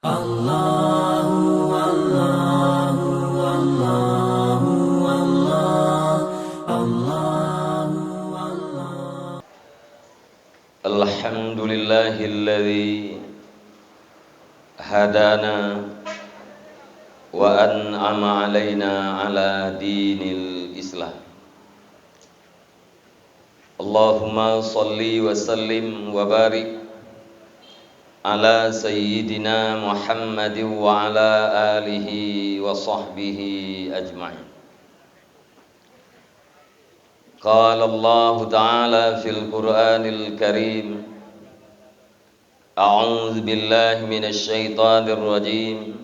Allahu Allahu Allahu Allah Allahu Allah. Alhamdulillahilladzi hadana wa an'ama alaina ala dinil Islam. Allahumma salli wa sallim wa barik ala sayyidina Muhammadin wa ala alihi wa sahbihi ajma'in. Qala Allah Ta'ala fil Qur'anil Karim, A'udzu billahi minasy syaithanir rajim.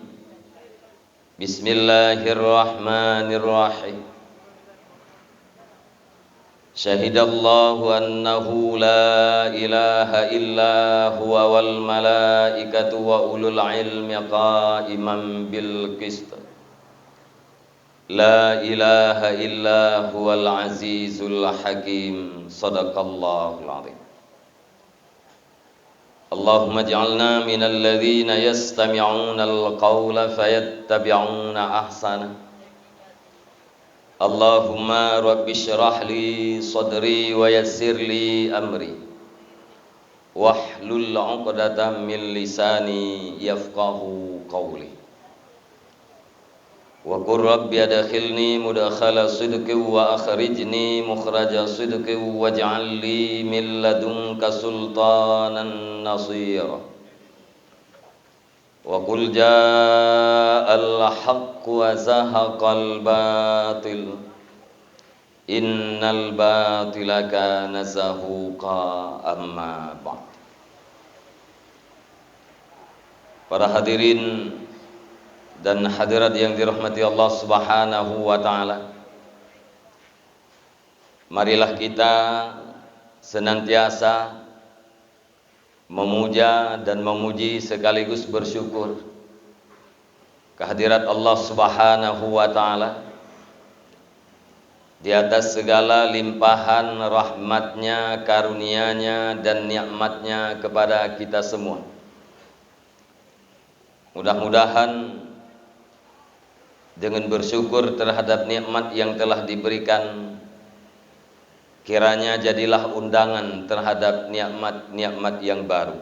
Bismillahirrahmanirrahim. Syahidallahu annahu la ilaha illa huwa wal malaikatu wa ulul ilmi qa'iman bil qist. La ilaha illa huwal azizul hakim. Sadaqallahul azim. Allahumma ij'alna minal ladzina yastami'una al-qawla fayattabi'una ahsana. Allahumma rabbi shrah li sadri wa yassir li amri wahlul 'uqdatam min lisani yafqahu qawli. Wa qur rabbi adkhilni mudkhala sidqin wa akhrijni mukhraja sidqin waj'al li min ladunka sultanan nasira. Wa qul ja'al haqq wa zahaqal batil innal batila kana zahuqa. Amma ba'd. Para hadirin dan hadirat yang dirahmati Allah Subhanahu wa taala, marilah kita senantiasa memuja dan memuji sekaligus bersyukur kehadirat Allah Subhanahu wa taala di atas segala limpahan rahmatnya, karunia-Nya dan nikmatnya kepada kita semua. Mudah-mudahan dengan bersyukur terhadap nikmat yang telah diberikan, kiranya jadilah undangan terhadap nikmat-nikmat yang baru.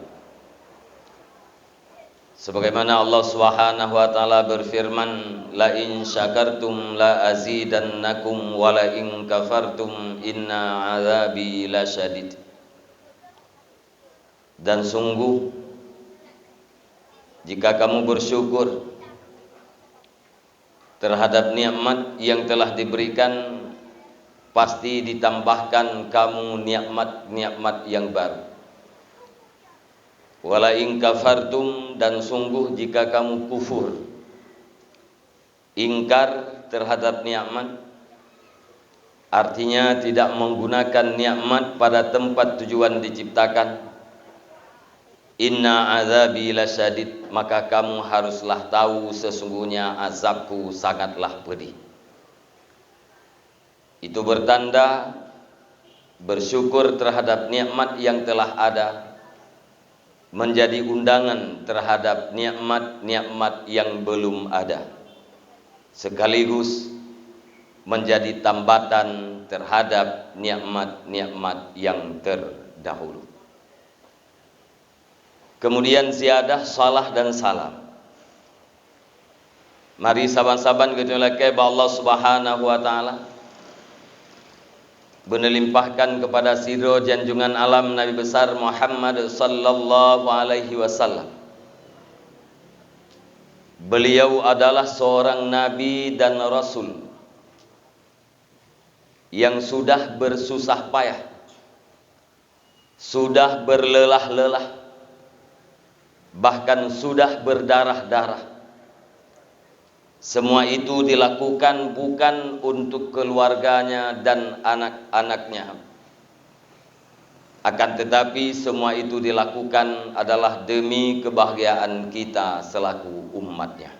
Sebagaimana Allah Subhanahu wa taala berfirman, la in syakartum la azidannakum wa la in kafartum inna azabi lasyadid. Dan sungguh jika kamu bersyukur terhadap nikmat yang telah diberikan, pasti ditambahkan kamu nikmat-nikmat yang baru. Wala in kafartum, dan sungguh jika kamu kufur, ingkar terhadap nikmat, artinya tidak menggunakan nikmat pada tempat tujuan diciptakan, inna azabi lasyadid, maka kamu haruslah tahu sesungguhnya azabku sangatlah pedih. Itu bertanda bersyukur terhadap nikmat yang telah ada menjadi undangan terhadap nikmat-nikmat yang belum ada, sekaligus menjadi tambatan terhadap nikmat-nikmat yang terdahulu. Kemudian ziyadah salah dan salam. Mari saban-saban kita lakai Allah Subhanahu wa taala menelimpahkan kepada sidro janjungan alam Nabi besar Muhammad sallallahu alaihi wasallam. Beliau adalah seorang nabi dan rasul yang sudah bersusah payah, sudah berlelah-lelah, bahkan sudah berdarah-darah. Semua itu dilakukan bukan untuk keluarganya dan anak-anaknya, akan tetapi semua itu dilakukan adalah demi kebahagiaan kita selaku umatnya.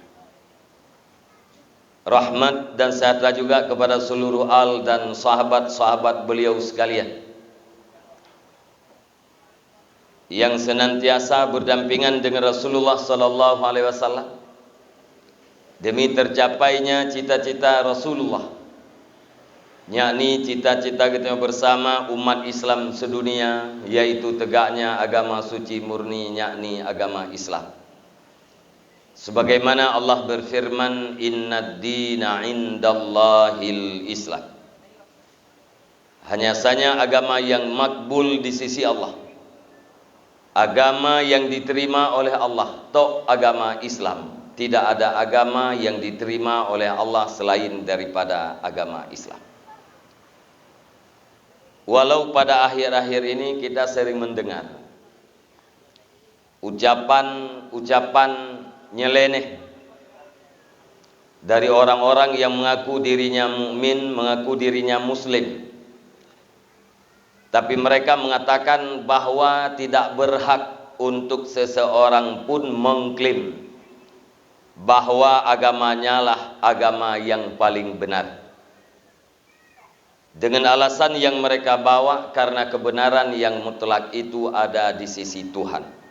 Rahmat dan sejahtera juga kepada seluruh al dan sahabat-sahabat beliau sekalian yang senantiasa berdampingan dengan Rasulullah sallallahu alaihi wasallam demi tercapainya cita-cita Rasulullah, yakni cita-cita kita bersama umat Islam sedunia, yaitu tegaknya agama suci murni, yakni agama Islam. Sebagaimana Allah berfirman, innad dina indallahil Islam. Hanya saja agama yang makbul di sisi Allah, agama yang diterima oleh Allah, tok agama Islam. Tidak ada agama yang diterima oleh Allah selain daripada agama Islam. Walau pada akhir-akhir ini kita sering mendengar ucapan-ucapan nyeleneh dari orang-orang yang mengaku dirinya mukmin, mengaku dirinya muslim, tapi mereka mengatakan bahwa tidak berhak untuk seseorang pun mengklaim bahwa agamanya lah agama yang paling benar, dengan alasan yang mereka bawa karena kebenaran yang mutlak itu ada di sisi Tuhan.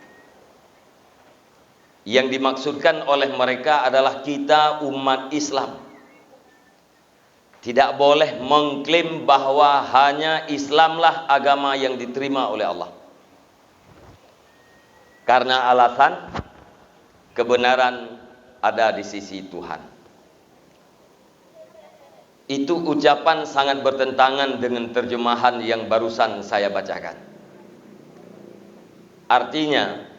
Yang dimaksudkan oleh mereka adalah kita umat Islam tidak boleh mengklaim bahwa hanya Islamlah agama yang diterima oleh Allah, karena alasan kebenaran ada di sisi Tuhan. Itu ucapan sangat bertentangan dengan terjemahan yang barusan saya bacakan. Artinya,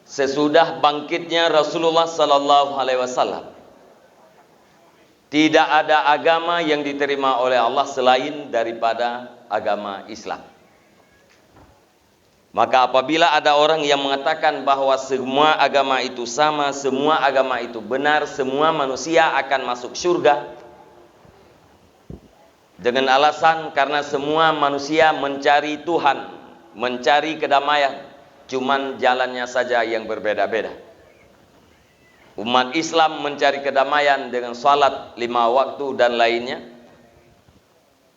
sesudah bangkitnya Rasulullah sallallahu alaihi wasallam, tidak ada agama yang diterima oleh Allah selain daripada agama Islam. Maka apabila ada orang yang mengatakan bahwa semua agama itu sama, semua agama itu benar, semua manusia akan masuk surga, dengan alasan karena semua manusia mencari Tuhan, mencari kedamaian, cuman jalannya saja yang berbeda-beda. Umat Islam mencari kedamaian dengan salat 5 waktu dan lainnya.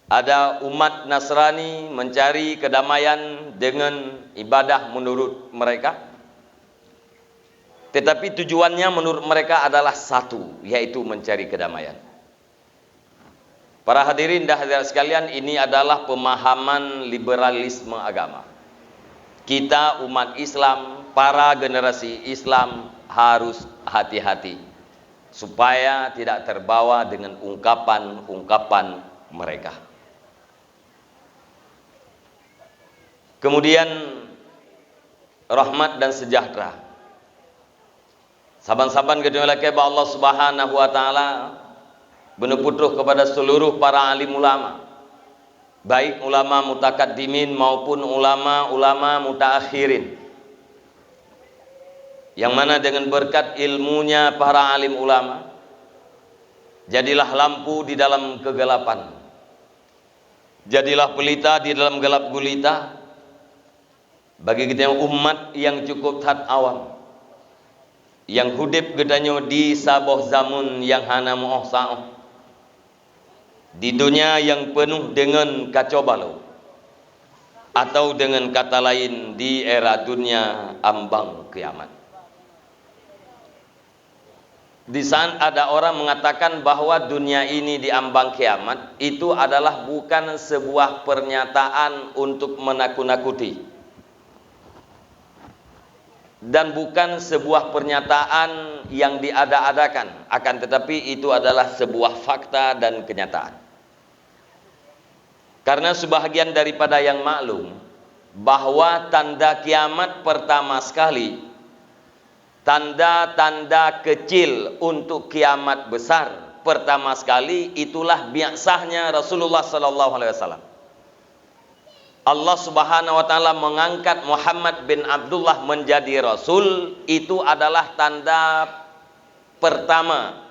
Ada umat Nasrani mencari kedamaian dengan ibadah menurut mereka, tetapi tujuannya menurut mereka adalah satu, yaitu mencari kedamaian. Para hadirin dan hadirat sekalian, ini adalah pemahaman liberalisme agama. Kita umat Islam, para generasi Islam harus hati-hati supaya tidak terbawa dengan ungkapan-ungkapan mereka. Kemudian rahmat dan sejahtera saban-saban kedua-duanya Allah Subhanahu wa taala beneputuh kepada seluruh para alim ulama, baik ulama mutakaddimin maupun ulama mutaakhirin, yang mana dengan berkat ilmunya para alim ulama jadilah lampu di dalam kegelapan, jadilah pelita di dalam gelap gulita bagi kita yang umat yang cukup tat awam, yang hudip gedanyo di saboh zamun yang hana mu'oh sa'oh, di dunia yang penuh dengan kacau balau, atau dengan kata lain di era dunia ambang kiamat. Di saat ada orang mengatakan bahwa dunia ini di ambang kiamat, itu adalah bukan sebuah pernyataan untuk menakut-nakuti, dan bukan sebuah pernyataan yang diada-adakan, akan tetapi itu adalah sebuah fakta dan kenyataan. Karena sebahagian daripada yang maklum bahwa tanda kiamat pertama sekali, tanda-tanda kecil untuk kiamat besar pertama sekali, itulah biasanya Rasulullah sallallahu alaihi wasallam. Allah Subhanahu wa taala mengangkat Muhammad bin Abdullah menjadi rasul, itu adalah tanda pertama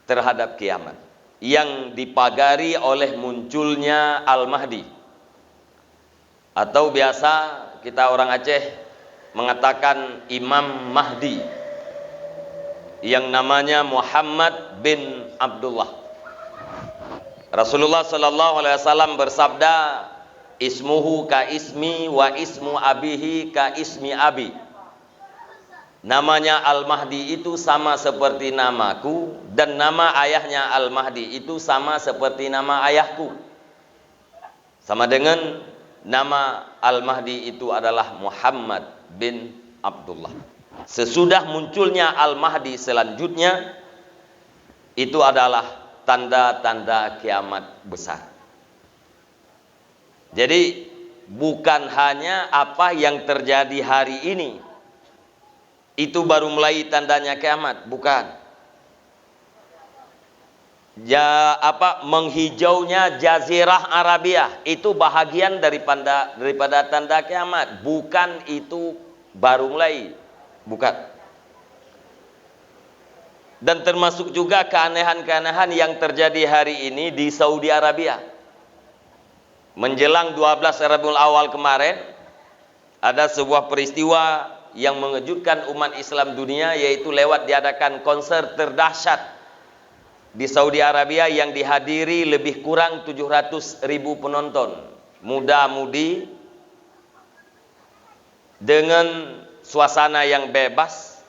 terhadap kiamat yang dipagari oleh munculnya Al-Mahdi, atau biasa kita orang Aceh mengatakan Imam Mahdi, yang namanya Muhammad bin Abdullah. Rasulullah sallallahu alaihi wasallam bersabda, Ismuhu ka ismi wa ismu abihi ka ismi abi. Namanya Al-Mahdi itu sama seperti namaku, dan nama ayahnya Al-Mahdi itu sama seperti nama ayahku. Sama dengan nama Al-Mahdi itu adalah Muhammad bin Abdullah. Sesudah munculnya Al-Mahdi selanjutnya, itu adalah tanda-tanda kiamat besar. Jadi bukan hanya apa yang terjadi hari ini itu baru mulai tandanya kiamat, bukan. Menghijaunya Jazirah Arabia itu bahagian daripada tanda kiamat, bukan itu baru mulai, bukan. Dan termasuk juga keanehan-keanehan yang terjadi hari ini di Saudi Arabia. Menjelang 12 Rabiul Awal kemarin, ada sebuah peristiwa yang mengejutkan umat Islam dunia, yaitu lewat diadakan konser terdahsyat di Saudi Arabia yang dihadiri lebih kurang 700.000 penonton, muda-mudi, dengan suasana yang bebas.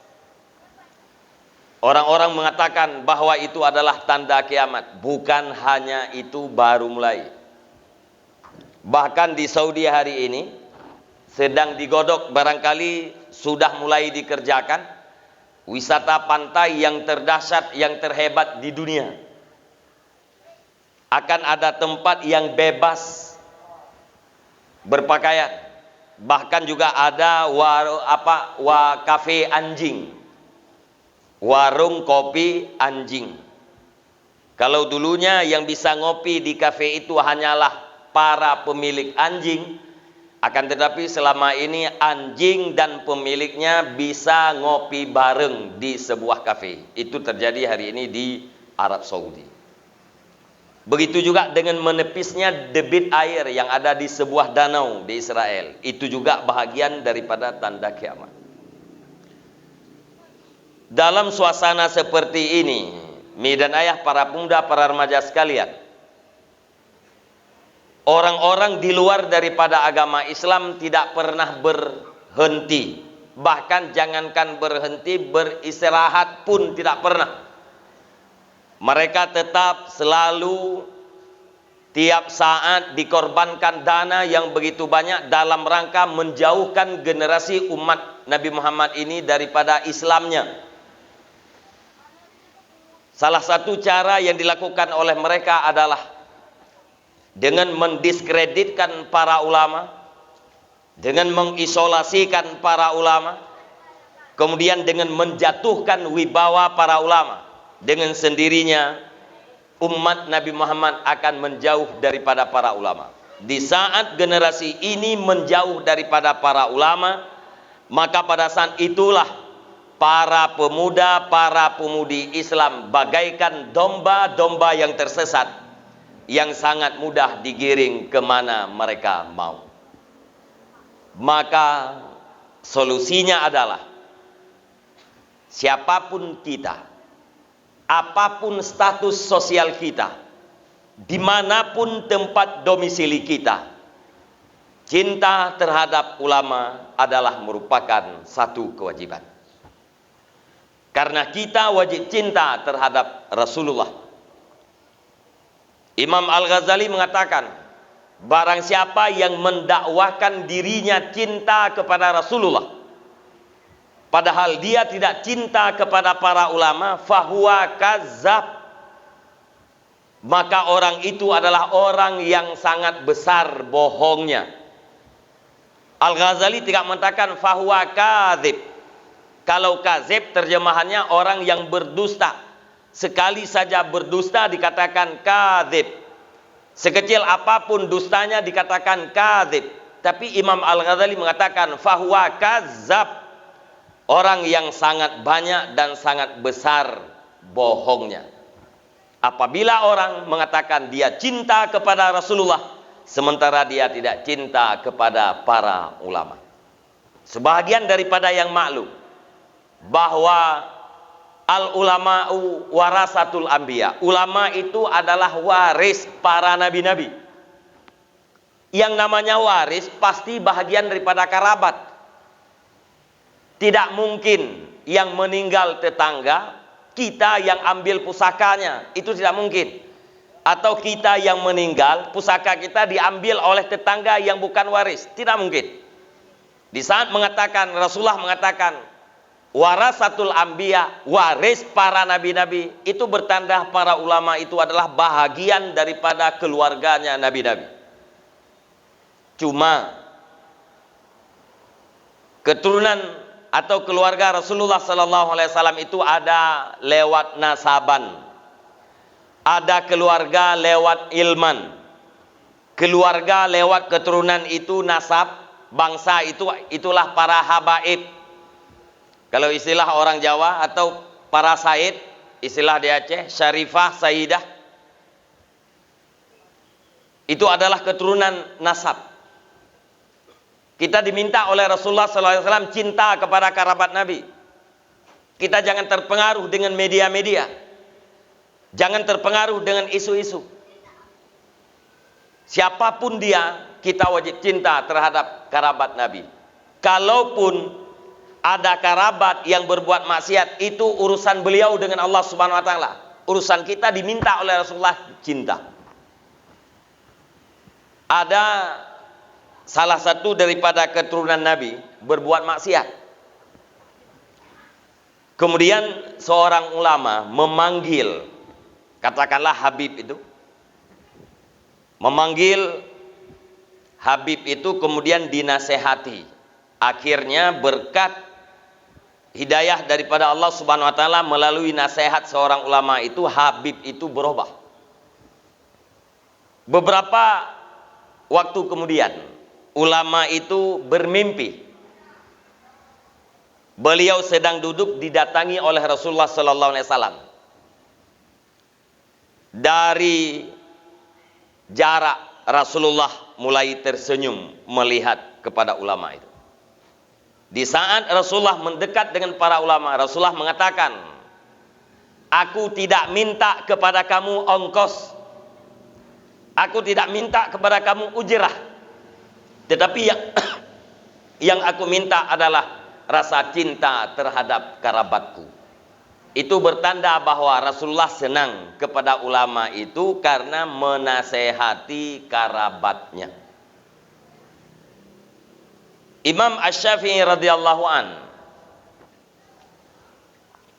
Orang-orang mengatakan bahwa itu adalah tanda kiamat. Bukan hanya itu baru mulai. Bahkan di Saudi hari ini sedang digodok, barangkali sudah mulai dikerjakan wisata pantai yang terdahsyat, yang terhebat di dunia. Akan ada tempat yang bebas berpakaian. Bahkan juga ada kafe anjing, warung kopi anjing. Kalau dulunya yang bisa ngopi di kafe itu hanyalah para pemilik anjing, akan tetapi selama ini anjing dan pemiliknya bisa ngopi bareng di sebuah kafe. Itu terjadi hari ini di Arab Saudi. Begitu juga dengan menepisnya debit air yang ada di sebuah danau di Israel. Itu juga bahagian daripada tanda kiamat. Dalam suasana seperti ini, Mi dan Ayah, para pemuda, para remaja sekalian, orang-orang di luar daripada agama Islam tidak pernah berhenti. Bahkan jangankan berhenti, beristirahat pun tidak pernah. Mereka tetap selalu tiap saat dikorbankan dana yang begitu banyak dalam rangka menjauhkan generasi umat Nabi Muhammad ini daripada Islamnya. Salah satu cara yang dilakukan oleh mereka adalah dengan mendiskreditkan para ulama, dengan mengisolasikan para ulama, kemudian dengan menjatuhkan wibawa para ulama. Dengan sendirinya umat Nabi Muhammad akan menjauh daripada para ulama. Di saat generasi ini menjauh daripada para ulama, maka pada saat itulah para pemuda, para pemudi Islam bagaikan domba-domba yang tersesat, yang sangat mudah digiring kemana mereka mau. Maka solusinya adalah siapapun kita, apapun status sosial kita, dimanapun tempat domisili kita, cinta terhadap ulama adalah merupakan satu kewajiban. Karena kita wajib cinta terhadap Rasulullah. Imam Al-Ghazali mengatakan, barang siapa yang mendakwakan dirinya cinta kepada Rasulullah, padahal dia tidak cinta kepada para ulama, fahuwa kadzab, maka orang itu adalah orang yang sangat besar bohongnya. Al-Ghazali tidak mengatakan fahuwa kadzib. Kalau kadzib terjemahannya orang yang berdusta. Sekali saja berdusta dikatakan kadzib. Sekecil apapun dustanya dikatakan kadzib. Tapi Imam Al-Ghazali mengatakan fahuwa kadzab, orang yang sangat banyak dan sangat besar bohongnya. Apabila orang mengatakan dia cinta kepada Rasulullah, sementara dia tidak cinta kepada para ulama. Sebahagian daripada yang maklum bahwa al-ulama'u warasatul anbiya, ulama itu adalah waris para nabi-nabi. Yang namanya waris pasti bahagian daripada kerabat. Tidak mungkin yang meninggal tetangga, kita yang ambil pusakanya. Itu tidak mungkin. Atau kita yang meninggal, pusaka kita diambil oleh tetangga yang bukan waris. Tidak mungkin. Di saat Rasulullah mengatakan, warasatul anbiya, waris para nabi-nabi, itu bertanda para ulama itu adalah bahagian daripada keluarganya nabi-nabi. Cuma keturunan atau keluarga Rasulullah sallallahu alaihi wasallam itu ada lewat nasaban, ada keluarga lewat ilman, keluarga lewat keturunan itu nasab, bangsa itulah para habaib. Kalau istilah orang Jawa atau para said, istilah di Aceh, syarifah, sayyidah, itu adalah keturunan nasab. Kita diminta oleh Rasulullah SAW cinta kepada kerabat Nabi. Kita jangan terpengaruh dengan media-media. Jangan terpengaruh dengan isu-isu. Siapapun dia, kita wajib cinta terhadap kerabat Nabi. Kalaupun ada kerabat yang berbuat maksiat, itu urusan beliau dengan Allah Subhanahu wa taala. Urusan kita diminta oleh Rasulullah cinta. Ada salah satu daripada keturunan Nabi berbuat maksiat. Kemudian seorang ulama memanggil, katakanlah Habib itu, memanggil Habib itu, kemudian dinasehati. Akhirnya berkat hidayah daripada Allah Subhanahu wa taala melalui nasihat seorang ulama itu, Habib itu berubah. Beberapa waktu kemudian ulama itu bermimpi beliau sedang duduk didatangi oleh Rasulullah sallallahu alaihi wasallam. Dari jarak Rasulullah mulai tersenyum melihat kepada ulama itu. Di saat Rasulullah mendekat dengan para ulama, Rasulullah mengatakan, aku tidak minta kepada kamu ongkos, aku tidak minta kepada kamu ujrah, tetapi yang aku minta adalah rasa cinta terhadap kerabatku. Itu bertanda bahwa Rasulullah senang kepada ulama itu karena menasehati kerabatnya. Imam Asy-Syafi'i radhiyallahu an,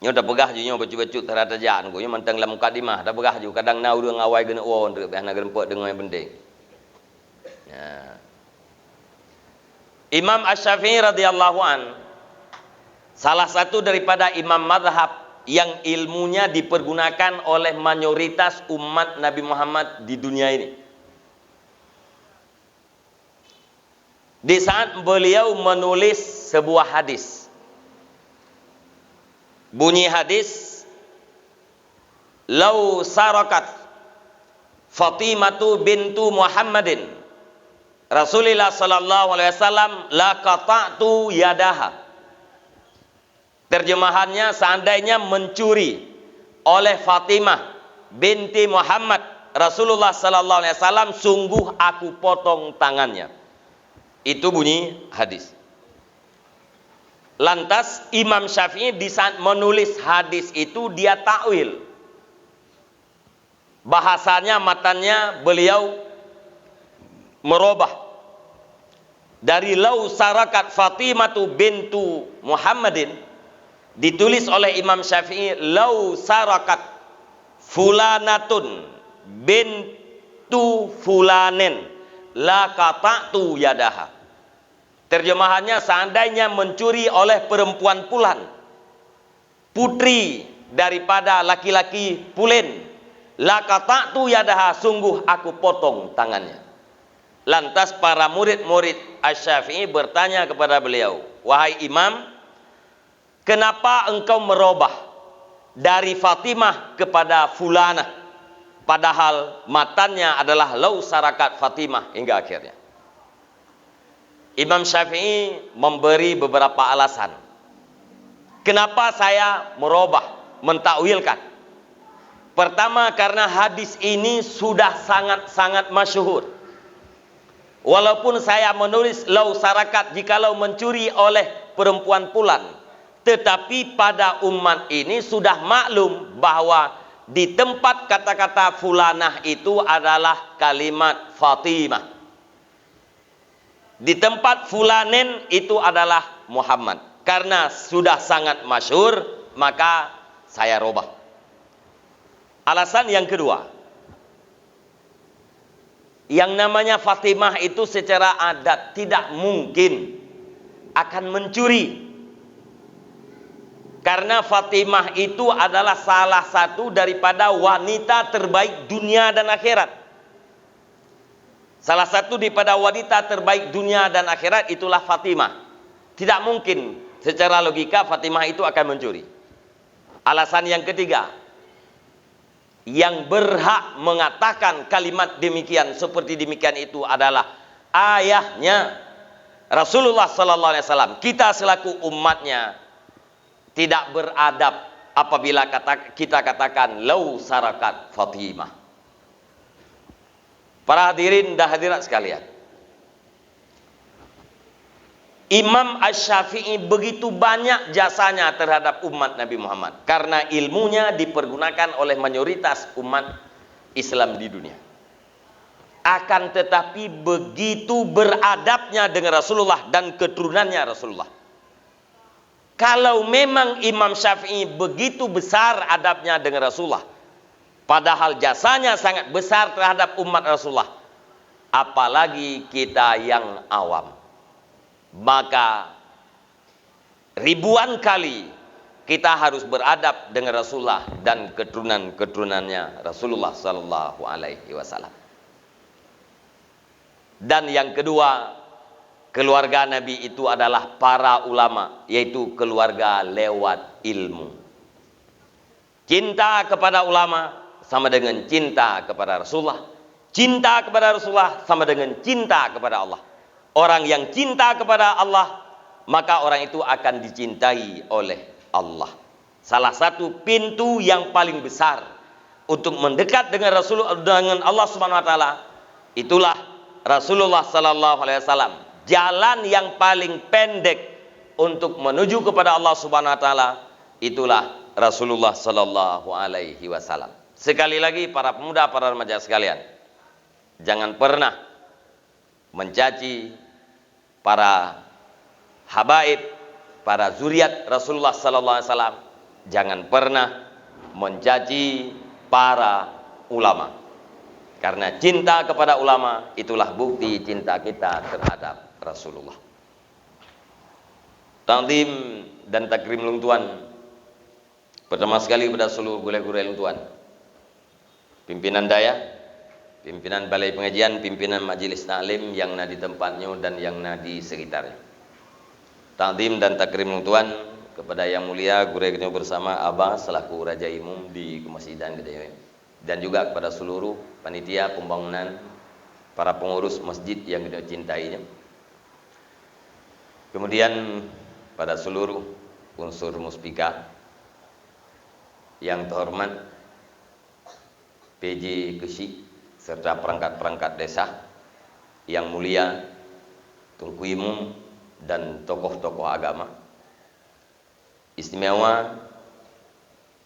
nyo dah pegah je nyo bacu-bacu terhadap jaan ko nyo mentang dalam mukadimah dah pegah je kadang nau dia ngawai gena won tu bahana gerempet dengan yang penting. Ya. Imam Asy-Syafi'i radhiyallahu an salah satu daripada imam mazhab yang ilmunya dipergunakan oleh mayoritas umat Nabi Muhammad di dunia ini. Di saat beliau menulis sebuah hadis, bunyi hadis, lau sarakat Fatimatu bintu Muhammadin Rasulullah sallallahu alaihi wasallam la qata'tu yadaha. Terjemahannya, seandainya mencuri oleh Fatimah binti Muhammad Rasulullah sallallahu alaihi wasallam, sungguh aku potong tangannya. Itu bunyi hadis. Lantas Imam Syafi'i di saat menulis hadis itu dia takwil. Bahasanya, matanya beliau merubah. Dari lau sarakat Fatimatu bintu Muhammadin, ditulis oleh Imam Syafi'i lau sarakat fulanatun bintu fulanin la qata'tu yadaha. Terjemahannya, seandainya mencuri oleh perempuan Fulan, putri daripada laki-laki Fulan, la qata'tu yadaha, sungguh aku potong tangannya. Lantas para murid-murid Asy-Syafi'i bertanya kepada beliau, wahai Imam, kenapa engkau merubah dari Fatimah kepada Fulanah, padahal matanya adalah lau sarakat Fatimah, hingga akhirnya. Imam Syafi'i memberi beberapa alasan. Kenapa saya merubah, mentakwilkan? Pertama, karena hadis ini sudah sangat-sangat masyhur. Walaupun saya menulis lau sarakat jikalau mencuri oleh perempuan pulan, tetapi pada umat ini sudah maklum bahwa di tempat kata-kata fulanah itu adalah kalimat Fatimah. Di tempat fulanin itu adalah Muhammad. Karena sudah sangat masyhur, maka saya robah. Alasan yang kedua, yang namanya Fatimah itu secara adat tidak mungkin akan mencuri. Karena Fatimah itu adalah salah satu daripada wanita terbaik dunia dan akhirat. Salah satu daripada wanita terbaik dunia dan akhirat itulah Fatimah. Tidak mungkin secara logika Fatimah itu akan mencuri. Alasan yang ketiga, yang berhak mengatakan kalimat demikian seperti demikian itu adalah ayahnya Rasulullah sallallahu alaihi wasallam. Kita selaku umatnya tidak beradab apabila kita katakan lau sarakat Fatimah. Para hadirin dan hadirat sekalian, Imam Asy-Syafi'i begitu banyak jasanya terhadap umat Nabi Muhammad karena ilmunya dipergunakan oleh mayoritas umat Islam di dunia. Akan tetapi begitu beradabnya dengan Rasulullah dan keturunannya Rasulullah. Kalau memang Imam Syafi'i begitu besar adabnya dengan Rasulullah, padahal jasanya sangat besar terhadap umat Rasulullah, apalagi kita yang awam, maka ribuan kali kita harus beradab dengan Rasulullah dan keturunan-keturunannya Rasulullah sallallahu alaihi wasallam. Dan yang kedua, keluarga Nabi itu adalah para ulama, yaitu keluarga lewat ilmu. Cinta kepada ulama sama dengan cinta kepada Rasulullah. Cinta kepada Rasulullah sama dengan cinta kepada Allah. Orang yang cinta kepada Allah, maka orang itu akan dicintai oleh Allah. Salah satu pintu yang paling besar untuk mendekat dengan Rasulullah, dengan Allah Subhanahu wa taala, itulah Rasulullah sallallahu alaihi wasallam. Jalan yang paling pendek untuk menuju kepada Allah Subhanahu wa taala itulah Rasulullah sallallahu alaihi wasallam. Sekali lagi para pemuda, para remaja sekalian, jangan pernah mencaci para habaib, para zuriat Rasulullah sallallahu alaihi wasallam. Jangan pernah mencaci para ulama. Karena cinta kepada ulama itulah bukti cinta kita terhadap Rasulullah. Ta'zim dan takrim Lung Tuan. Pertama sekali kepada seluruh gule-gule Lung Tuan, pimpinan daya, pimpinan balai pengajian, pimpinan majelis taklim yang ada di tempatnya dan yang ada di sekitarnya. Ta'zim dan takrim Lung Tuan kepada yang mulia guru-guru bersama Abah selaku Raja Imum di Kemasjidan Gede, dan juga kepada seluruh panitia pembangunan, para pengurus masjid yang kita cintainya. Kemudian pada seluruh unsur muspika yang terhormat, PJ Kesi serta perangkat-perangkat desa yang mulia, Tunku Imum dan tokoh-tokoh agama. Istimewa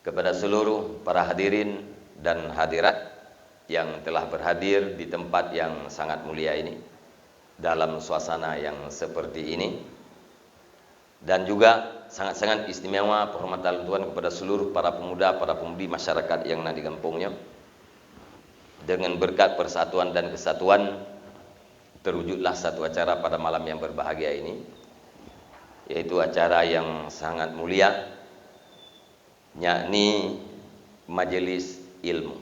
kepada seluruh para hadirin dan hadirat yang telah berhadir di tempat yang sangat mulia ini dalam suasana yang seperti ini. Dan juga sangat-sangat istimewa penghormatan Tuhan kepada seluruh para pemuda, para pemudi masyarakat yang ada di kampungnya. Dengan berkat persatuan dan kesatuan terwujudlah satu acara pada malam yang berbahagia ini, yaitu acara yang sangat mulia, yakni majelis ilmu.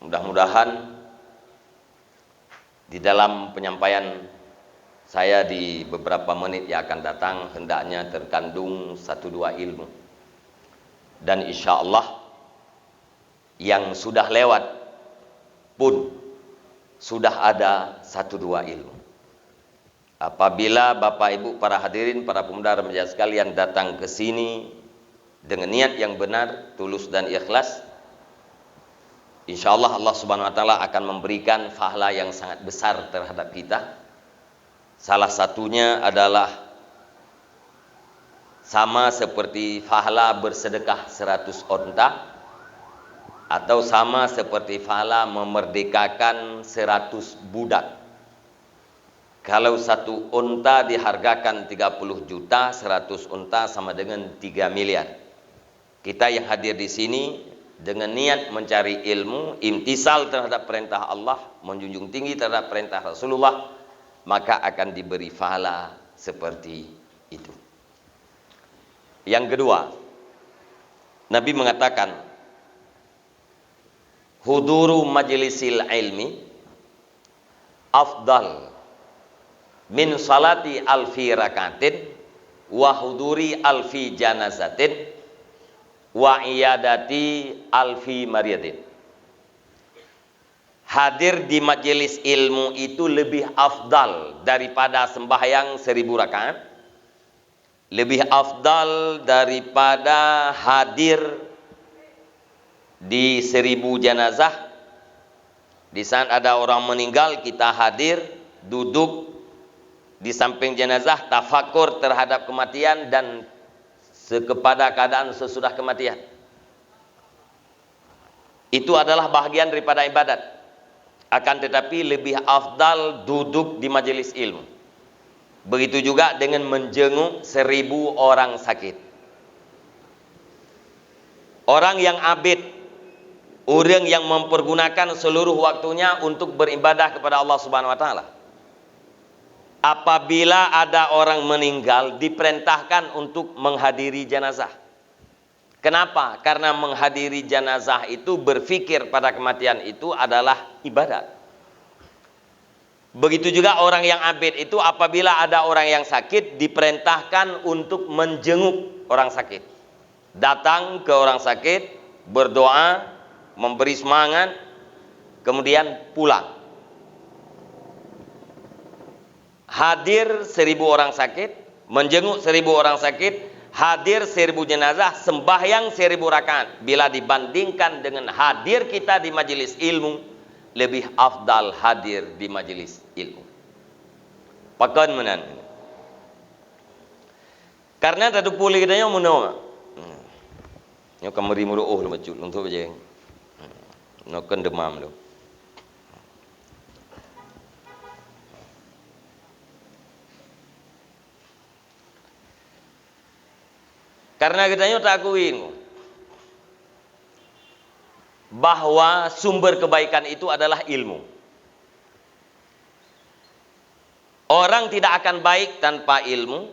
Mudah-mudahan di dalam penyampaian saya di beberapa menit yang akan datang hendaknya terkandung 1-2 ilmu, dan insya Allah yang sudah lewat pun sudah ada 1-2 ilmu. Apabila Bapak Ibu para hadirin, para pemuda remaja sekalian datang ke sini dengan niat yang benar, tulus dan ikhlas, insya Allah Allah Subhanahu wa Ta'ala akan memberikan pahala yang sangat besar terhadap kita. Salah satunya adalah sama seperti pahala bersedekah 100 onta, atau sama seperti pahala memerdekakan 100 budak. Kalau satu unta dihargakan 30 juta, 100 unta sama dengan 3 miliar. Kita yang hadir di sini dengan niat mencari ilmu, imtisal terhadap perintah Allah, menjunjung tinggi terhadap perintah Rasulullah, maka akan diberi pahala seperti itu. Yang kedua, Nabi mengatakan, huduru majlisil ilmi afdal min salati alfi rakatin wa huduri alfi janazatin wa iyadati alfi maryadin. Hadir di majelis ilmu itu lebih afdal daripada sembahyang 1000 rakaat, lebih afdal daripada hadir di 1000 jenazah. Di saat ada orang meninggal, kita hadir, duduk di samping jenazah, tafakur terhadap kematian dan kepada keadaan sesudah kematian. Itu adalah bahagian daripada ibadat. Akan tetapi lebih afdal duduk di majelis ilmu. Begitu juga dengan menjenguk 1000 orang sakit. Orang yang abid, orang yang mempergunakan seluruh waktunya untuk beribadah kepada Allah Subhanahu wa Ta'ala. Apabila ada orang meninggal, diperintahkan untuk menghadiri jenazah. Kenapa? Karena menghadiri jenazah itu, berfikir pada kematian itu adalah ibadat. Begitu juga orang yang abid itu, apabila ada orang yang sakit, diperintahkan untuk menjenguk orang sakit. Datang ke orang sakit, berdoa, memberi semangat, kemudian pulang. Hadir 1000 orang sakit, menjenguk 1000 orang sakit, hadir 1000 jenazah, sembahyang 1000 rakaat. Bila dibandingkan dengan hadir kita di majelis ilmu, lebih afdal hadir di majelis ilmu. Pakan menan. Karena tadu puli kita yang menolak. Nyo kamari muruh lu macul untuk aja. No kan demam lu. Karena kita tak akuin bahwa sumber kebaikan itu adalah ilmu. Orang tidak akan baik tanpa ilmu.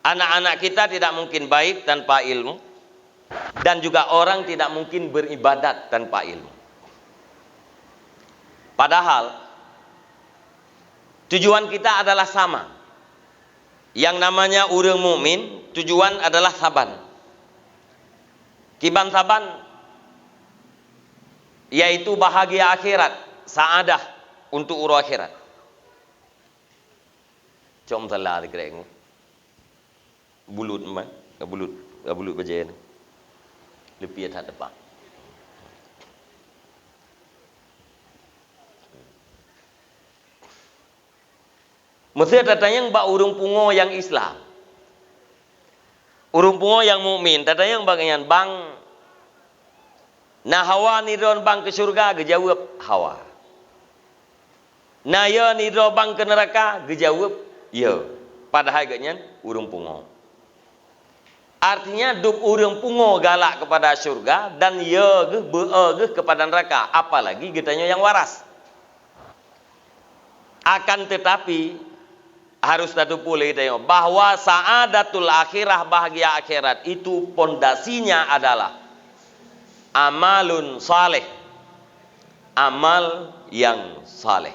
Anak-anak kita tidak mungkin baik tanpa ilmu. Dan juga orang tidak mungkin beribadat tanpa ilmu. Padahal tujuan kita adalah sama. Yang namanya urang mukmin, tujuan adalah saban. Kiban saban yaitu bahagia akhirat, saadah untuk urang akhirat. Com salah dikreng. Bulut mah, bulut bajen. Lebih tak depan. Mesti datanya mbak urung pungo yang Islam. Urung pungo yang mukmin, datanya bagian bang. Nah hawa nidron bang ke surga, gejawab hawa. Nah ya nidron bang ke neraka, gejawab ya. Padahal agaknya urung pungo. Artinya duk urung pungo galak kepada surga dan ya ge kepada neraka, apalagi getanya yang waras. Akan tetapi harus satu pulih bahwa saadatul akhirah, bahagia akhirat itu pondasinya adalah amalun saleh, amal yang saleh.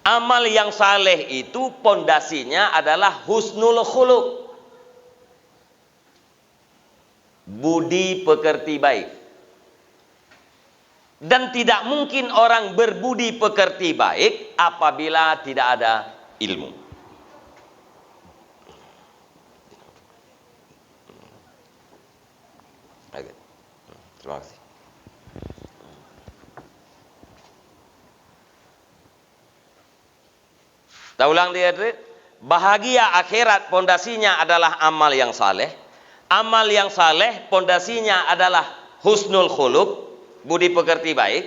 Amal yang saleh itu pondasinya adalah husnul khuluq, budi pekerti baik. Dan tidak mungkin orang berbudi pekerti baik apabila tidak ada ilmu. Terima kasih. Tak ulang dia tu. Bahagia akhirat pondasinya adalah amal yang saleh. Amal yang saleh pondasinya adalah husnul khuluq, budi pekerti baik.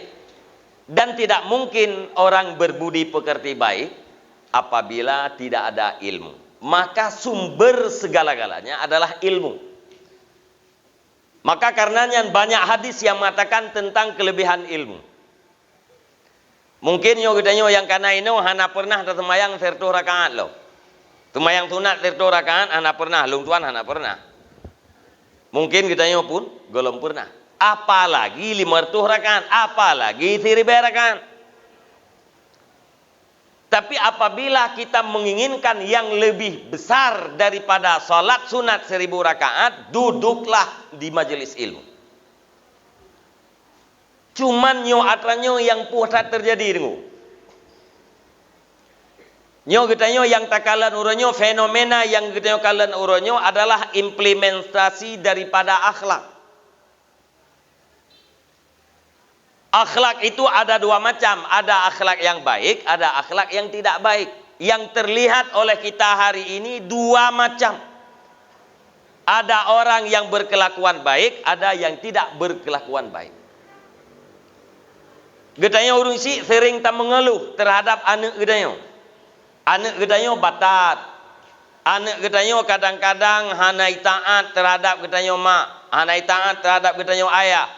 Dan tidak mungkin orang berbudi pekerti baik apabila tidak ada ilmu. Maka sumber segala-galanya adalah ilmu. Maka karenanya banyak hadis yang mengatakan tentang kelebihan ilmu. Mungkin yo kita yang kana ino hana pernah tersemayang 100 rakaat lo. Tumayang sunat 100 rakaat hana pernah, lung tuan hana pernah. Mungkin kita pun belum pernah. Apalagi 500 rakaat, apalagi 1000 rakaat. Tapi apabila kita menginginkan yang lebih besar daripada salat sunat 1000 rakaat, duduklah di majelis ilmu. Cuman nyo atranyo yang puasa terjadi dengu. Nyo getanyo yang takalan uronyo, fenomena yang getanyo kalan uronyo adalah implementasi daripada akhlak. Akhlak itu ada dua macam, ada akhlak yang baik, ada akhlak yang tidak baik. Yang terlihat oleh kita hari ini dua macam. Ada orang yang berkelakuan baik, ada yang tidak berkelakuan baik. Gedanyo urung si sering tak mengeluh terhadap anak gedanyo. Anak gedanyo batat. Anak gedanyo kadang-kadang hanai taat terhadap gedanyo mak, hanai taat terhadap gedanyo ayah.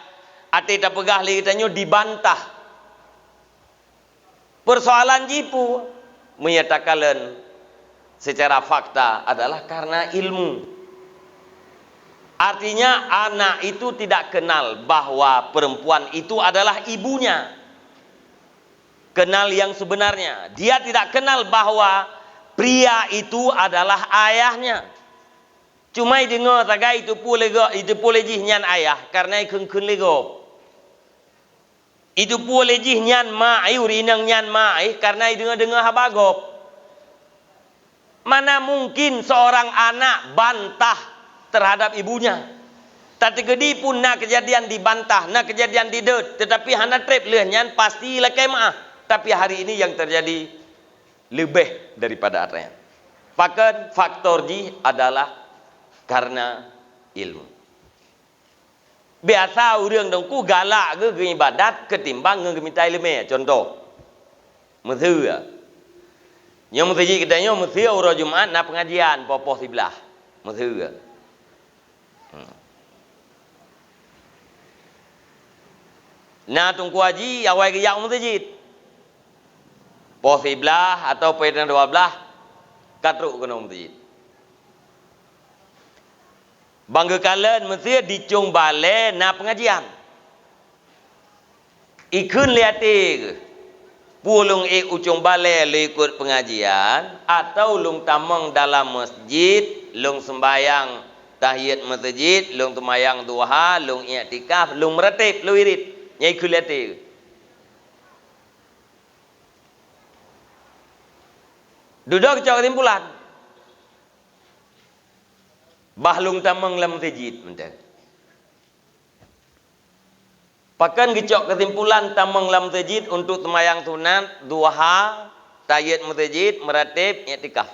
Ati tak pegah li gedanyo dibantah. Persoalan jipu menyatakan secara fakta adalah karena ilmu. Artinya anak itu tidak kenal bahwa perempuan itu adalah ibunya. Kenal yang sebenarnya. Dia tidak kenal bahwa pria itu adalah ayahnya. Cuma dengar tagai itu pule jihnyan ayah karena ikun lego. Itu pule jihnyan mai urinang nyan mai karena dengar habagop. Mana mungkin seorang anak bantah terhadap ibunya. Tapi gedi pun nak kejadian dibantah, nak kejadian didet, tetapi hana trip lehnyan pasti lakai maaf. Tapi hari ini yang terjadi lebih daripada artinya. Bahkan faktor J adalah karena ilmu. Biasa orang dongku galak ke ibadat ketimbang ngeminta ilmu. Contoh, mesti yang mesti kita nyo mesti orang Jumaat nak pengajian popoh sebelah. Mesti. Nah tungku haji awal keyak masjid. Poh sebelah atau pedan 12 katruk kena masjid. Bangga kalian mesti dicung balai na pengajian. Ikun liati pulung ucung balai lu ikut pengajian atau lung tamang dalam masjid, lung sembayang tahiyat masjid, lung tumayang duha, lung i'tikaf, lung meratib, lu irit. Nyai ikun liati. Duduk cak kesimpulan. Bahlung tamang lam masjid mentek. Pakan gecok kesimpulan tamang lam masjid untuk semayang sunat, duha, tahiyat masjid, meratib, i'tikaf.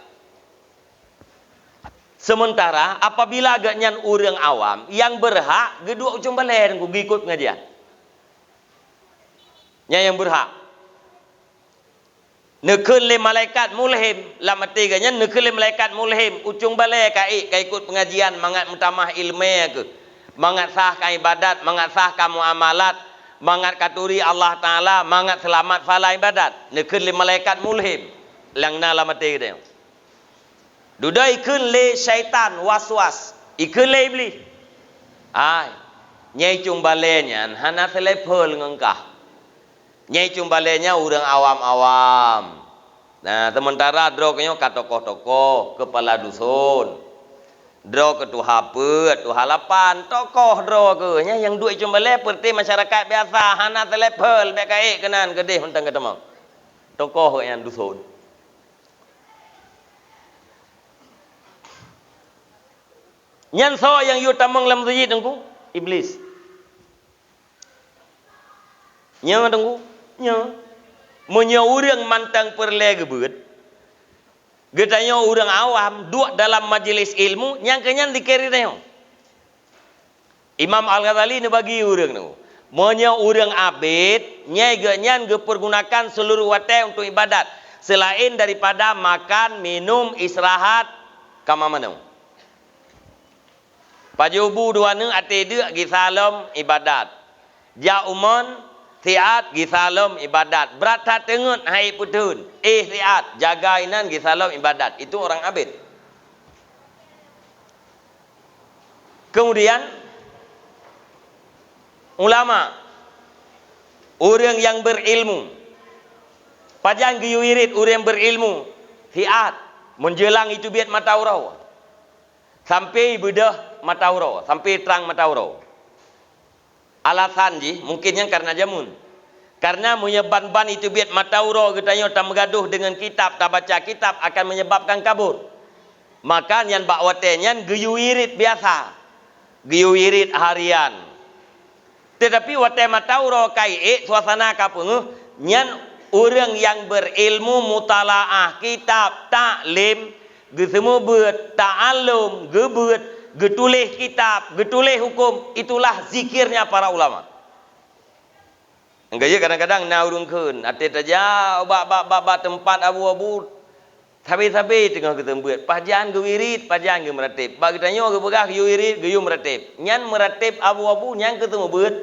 Sementara apabila agaknya orang awam yang berhak geduk ucung balai ku ikut pengajian. Yang berhak nekun le malaikat mulhim lama tiganya nekun le malaikat mulhim ucung balai kai ikut pengajian mangat mutamah ilmu ke mangat sah kai ibadat mangat sah kamu amalat mangat katuri Allah taala mangat selamat fala ibadat nekun le malaikat mulhim langna lama tiga dudai ikun le syaitan waswas ikun le iblis ai nyai cung balainya hana selepel ngengkah. Nyai cumbalenya orang awam-awam. Nah, sementara drognya ke tokoh-tokoh, kepala dusun. Drog ke tuha pe, tuha lapan, tokoh drognya yang duit cumbale seperti masyarakat biasa, hana telepel, bekai kenan gede huntang ketemu. Tokoh yang dusun. Nyan so yang yu tamang lam masjid engku iblis. Nya tunggu, nya. Munya urang mantang perle gebeut. Getanya urang awam duduk dalam majelis ilmu nyang kenyan dikeri tanya. Imam Al-Ghazali ni bagi urang tu. Munya urang abid nyai genyan gepergunakan seluruh waktu untuk ibadat selain daripada makan, minum, istirahat kama mana. Pajubu dua ne ate deuk gi salam ibadat. Ja umon siat gi salam ibadat. Berat tengut hai putun. Siat jaga inan gi salam ibadat. Itu orang abid. Kemudian ulama, orang yang berilmu, pajang gi wirid orang berilmu, siat menjelang itu biat mata urau. Sampai bedah mata urau, sampai terang mata urau. Alasan ji mungkinnya karena jamun. Karena menyeban-ban itu biat mata urau getanya tak megaduh dengan kitab, tak baca kitab akan menyebabkan kabur. Maka yang bak watenyan giyu wirid biasa. Giyu wirid harian. Tetapi wate mata urau kai suasana kapung nyan orang yang berilmu mutalaah kitab taklim gesemu beut ta'allum gebeut getulih kitab getulih hukum itulah zikirnya para ulama. Enggak ya kadang-kadang naurungkeun ate taja bab tempat abu-abu sabi-sabi tengah ketembut pajan ge wirid pajan ge meratib bagi tanyo ge begah ge wirid ge yu meratib nyan meratib abu-abu nyang ketemu beut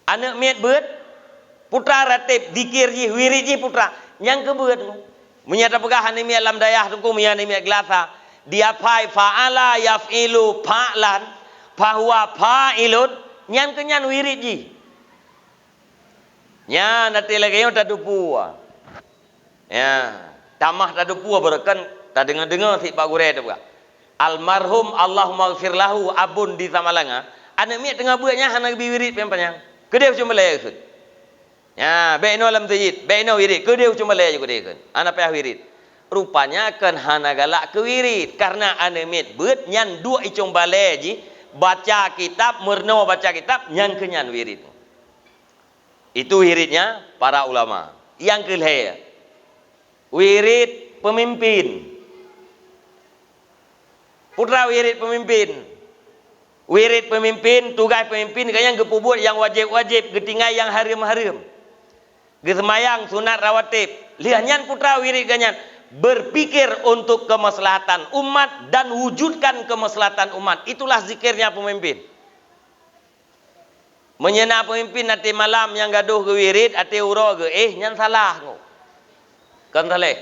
anak miet beut putra ratib dikir ji wirid ji putra nyang ke beut menyata pegah ane miet lam dayah tungku miet ane miet gelasa dia fai fa'ala yaf'ilu fa'lan fahuwa fa'ilun nyan kenyan wirid ji nyan nanti lagi yang tak dupu ya tamah tak dupu berkan tak dengar-dengar si Pak Gure tu almarhum Allahumma gfir lahu abun di Samalanga anak miet tengah beutnya hana wirid pempanyang kedai cuma leh ya beino lam tajid beino wirid kedai cuma leh juga dekan anak payah wirid rupanya kan hana galak ke wirid karena ane mit beut nyan dua icung balai ji baca kitab murno baca kitab nyan kenyan wirid itu wiridnya para ulama. Yang kelima wirid pemimpin putra wirid pemimpin tugas pemimpin kayang gepubut yang wajib-wajib getinggai yang haram-haram gesemayang sunat rawatib lihanyan putra wirid ganyan berpikir untuk kemaslahatan umat dan wujudkan kemaslahatan umat itulah zikirnya pemimpin. Menyena pemimpin nanti malam yang gaduh ke wirid ati uro ge nyan salah ngo kan saleh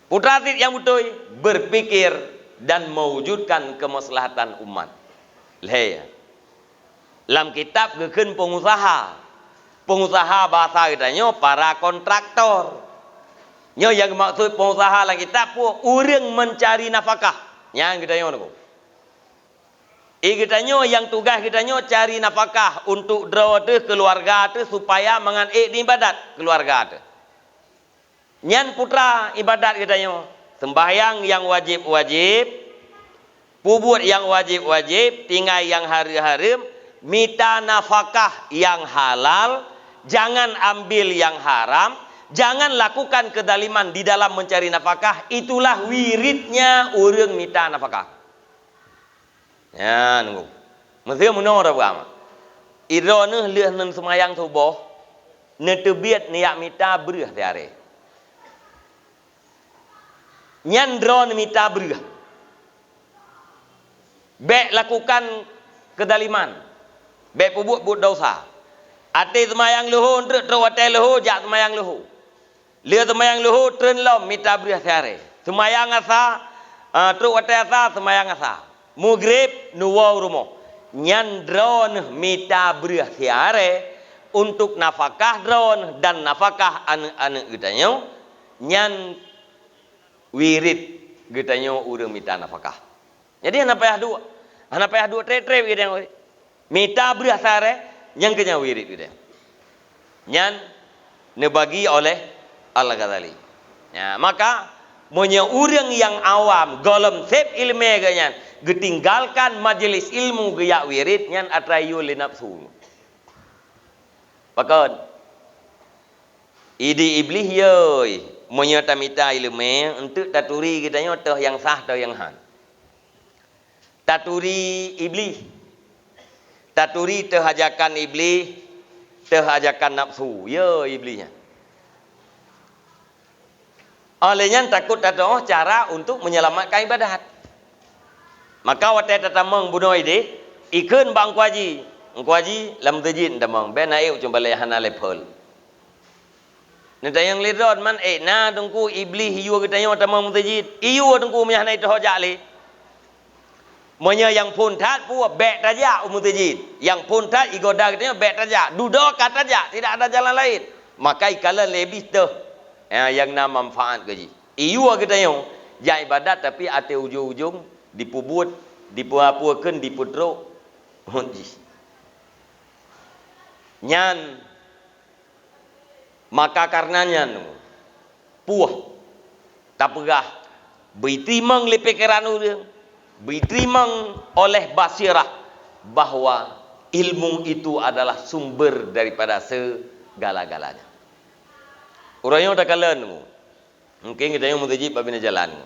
putra yang betul berpikir dan mewujudkan kemaslahatan umat. Leh dalam kitab gekeun pengusaha bahasa kitanya para kontraktor. Nyo yang maksud pengusaha dalam kitab urang mencari nafkah. Yang kitanya ngono. Kitanya yang tugas kitanya cari nafkah untuk draw tu keluarga tu supaya mangan di ibadat keluarga tu. Nyan putra ibadat kitanya sembahyang yang wajib-wajib, pubut yang wajib-wajib, tinggal yang haram, minta nafkah yang halal, jangan ambil yang haram, jangan lakukan kedaliman di dalam mencari nafkah. Itulah wiridnya orang minta nafkah. Ya nunggu. Mesti menor apa? Iro ne leh nan semayang subuh, ne tebiat niat minta berah tiare. Nyan drone minta berah. Bek lakukan kedaliman. Bek pubut dosa. Ate semayang luhu ndre wate luhu jak semayang luhu. Lia semayang luhu tren lom minta berah tiare. Semayang asa truk wate asa semayang asa. Mugrib nuwau rumo nyan drone mita berah tiare untuk nafkah drone dan nafkah anak-anak getanya nyan wirid getanya urang mita nafkah. Jadi anak payah dua tre getanya mita berah tiare yang kenya wirid getanya nyan nebagi oleh Al-Ghazali. Ya, maka monya urang yang awam golem sep ilmu ganyan getinggalkan majelis ilmu gaya wirid nyan atrayu li nafsu Pakon. Idi iblis yoi. Monya tamita ilmu untuk taturi kitanya teh yang sah atau yang han. Taturi iblis. Taturi terhajakan iblis, terhajakan nafsu. Ya iblisnya. Olehnya takut tato cara untuk menyelamatkan ibadat. Maka waktu tatamang bunuh ide, ikun bang kuaji. Kuaji lam tajin tamang. Ben ayo cuma lehana lepol. Nanti yang lihat man na tungku iblis hiu kita yang tamang tajin. Hiu tungku meh na itu hojali. Monya yang pun tat puas bek taja umutajin. Yang pun tat igoda kita bek taja. Duduk kata taja, tidak ada jalan lain. Maka ikalah lebih tu. Yang nama manfaat gaji. Iu kita yang jai ibadat tapi ate ujung-ujung dipubut, dipuapuakan, diputro. Nyan maka karenanya puah tak pegah bertimang le pikiran dia bertimang oleh basirah bahwa ilmu itu adalah sumber daripada segala-galanya. Urangnya udah kalian mungkin kita yang mutajib babina jalan.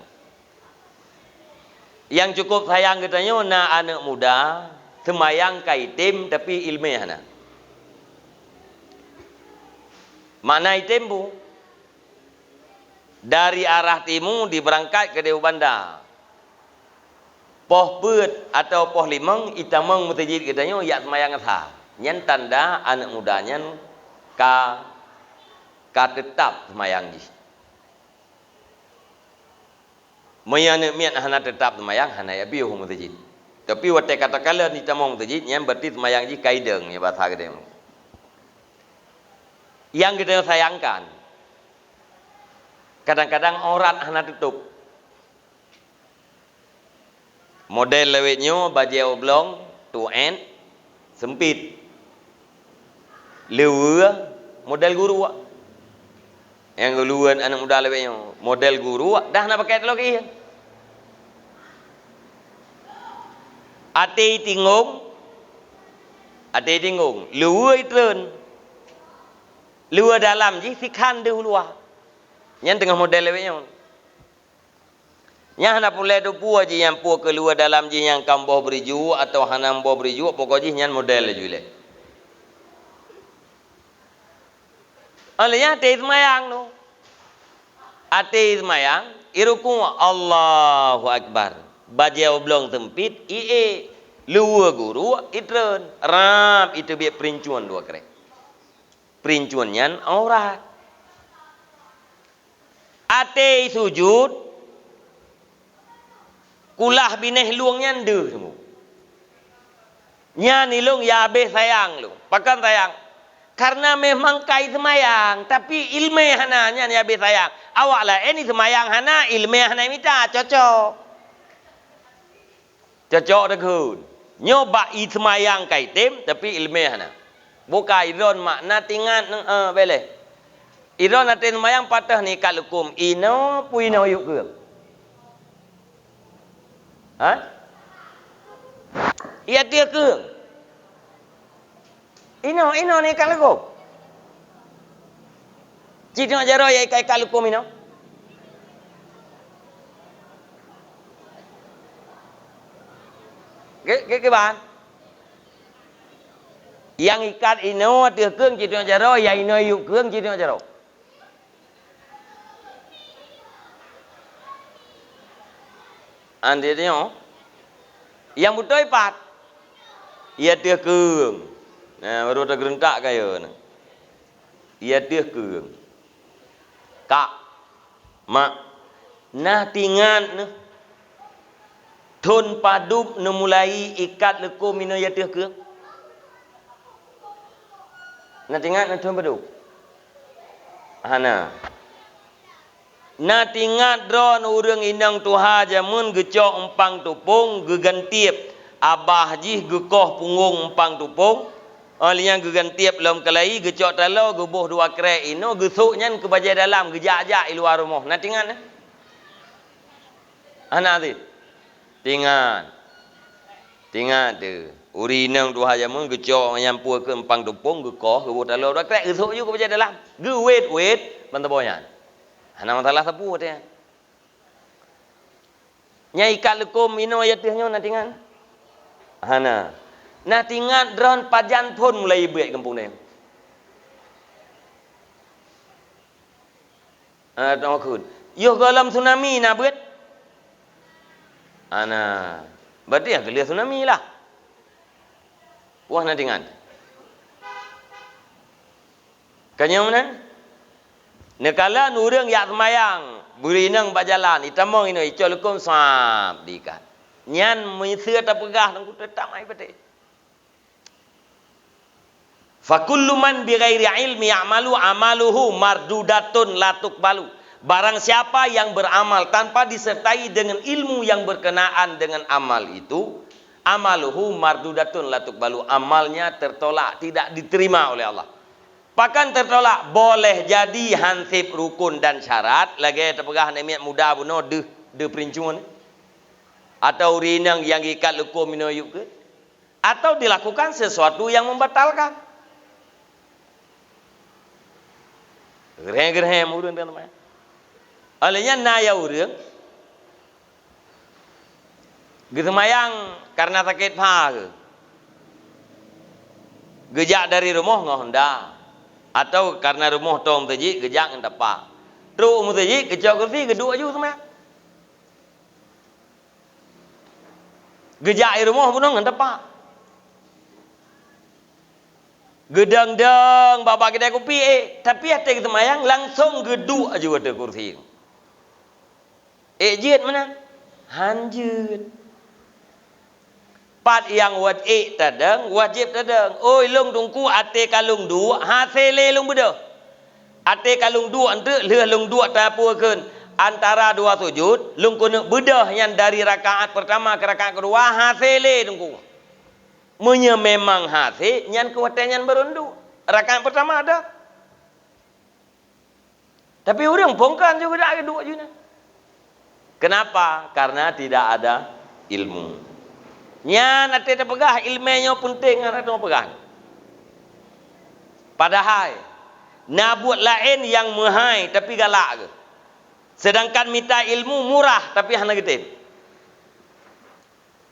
Yang cukup sayang katanya na anak muda semayang kaitim tapi ilmiah na. Mana itim bu? Dari arah timur diberangkat ke Dewa Banda. Poh put atau poh limang itamang mutajid katanya yak semayang sah. Nyen tanda anak mudanya ka tetap semayang ji. Mayana mian hana tetap semayang hana ya biu mutajid. Tapi waktu katakanlah itamang mutajid nyen berarti semayang ji kaideng ya bahasa kita. Yang kita sayangkan, kadang-kadang orang hana tutup. Model lewetnya baju oblong, tuen, sempit. Lewa, model guru. Yang guluan anak muda lewetnya, model guru. Dah nak pakai lagi. Ate tinggung, lewa itren. Luar dalam ji fikhan dia luar. Yang tengah model lewetnya. Yang hendak pulai tu puas je yang puas ke luar dalam je yang kamboh beriju atau hanam boh beriju pokoknya yang model je le. Alnya ate semayang tu. Ate semayang iruku Allahu Akbar. Baju oblong sempit luar guru itren. Rap itu biar perincuan dua kerek. Perincuannya aurat. Ate sujud kulah bineh luangnya ndu semua. Nya nilung ya be sayang lu. Pakan sayang. Karena memang kai semayang, tapi ilmu hananya ya be sayang. Awak lah ini semayang hana ilmu hana minta cocok. Cocok dekun. Nyoba i semayang kai tem tapi ilmu hana. Bukan iron makna tingat boleh. Iron atin mayang patah ni kalukum ino puino yuk ke. Ha? Ia dia ke. Ino ni kalukum. Cita jaro ya kai kalukum ino. Cái bạn yang ikat ino dia keung cita jaro ya ino yuk keung cita jaro. Ande dia yang betul ipat. Ia dia keung. Nah baru dah gerentak kaya ni. Ia dia keung. Kak mak nah tingan ni. Thun padup nu mulai ikat lekum ino ia dia keung. Nak tingat nak tuan beduk. Hana. Nak tingat dron urang inang tuha jamun gecok empang tupung gegantiep abah jih gekoh punggung empang tupung. Alian gegantiep lom kelai gecok talau gebuh dua krek ino gesuknya ke bajai dalam gejak-jak di luar rumah. Nak tingat nah. Hana ti. Tingat. Tinggal tu. Uri nang tu haja mun gecok nyampur ke empang tupung ge koh ge botalo dak krek esok juga baca dalam. Ge wait bantabonya. Hana masalah sapu dia. Nya ikat lekum ino ayatihnya na tingan. Hana. Na tingan dron pajan pun mulai beuk kampung ni. Tengok kun. Yo galam tsunami na beut. Ana. Berarti ya gelia tsunami lah. Wah na tingan. Kanya mana? Nekala nurang yak semayang, burinang bajalan, itamong ino icol lekum sap dikat. Nyan menyesir tak pegah nang tetap mai betik. Fa kullu man bi ghairi ilmi ya'malu amaluhu mardudatun la tuqbalu. Barang siapa yang beramal tanpa disertai dengan ilmu yang berkenaan dengan amal itu, amaluhu mardudatun la tuqbalu. Amalnya tertolak, tidak diterima oleh Allah. Bahkan tertolak, boleh jadi hansip rukun dan syarat lagi terpegah nemiat muda buno de perincuan atau rinang yang ikat lukum mino yuk ke, atau dilakukan sesuatu yang membatalkan. Gereng-gereng urang teman-teman. Olehnya naya urang gesemayang karena sakit paha ke, gejak dari rumah ngah hendak, atau karena rumah tong teji gejak ngan tepak. Terus umur teji kecok kursi geduk aju semua. Gejak di rumah pun ngan tepak. Gedang-dang baba kedai kopi tapi hati kesemayang langsung geduk aju ada kursi. Jit mana? Hanjut. Pat yang wajib tadang. Oi long tungku ate kalung du, hasele long beda. Ate kalung du ante leh long du tapukeun antara dua sujud, long kena bedah yang dari rakaat pertama ke rakaat kedua hasele tungku. Munya memang hase nyan kuatan nyan berundu. Rakaat pertama ada. Tapi orang bongkan juga dak kedua juna. Kenapa? Karena tidak ada ilmu. Nyan ate terpegah ilmunya penting ate pegah. Padahal nabut lain yang mahai tapi galak ke. Sedangkan minta ilmu murah tapi hana getih.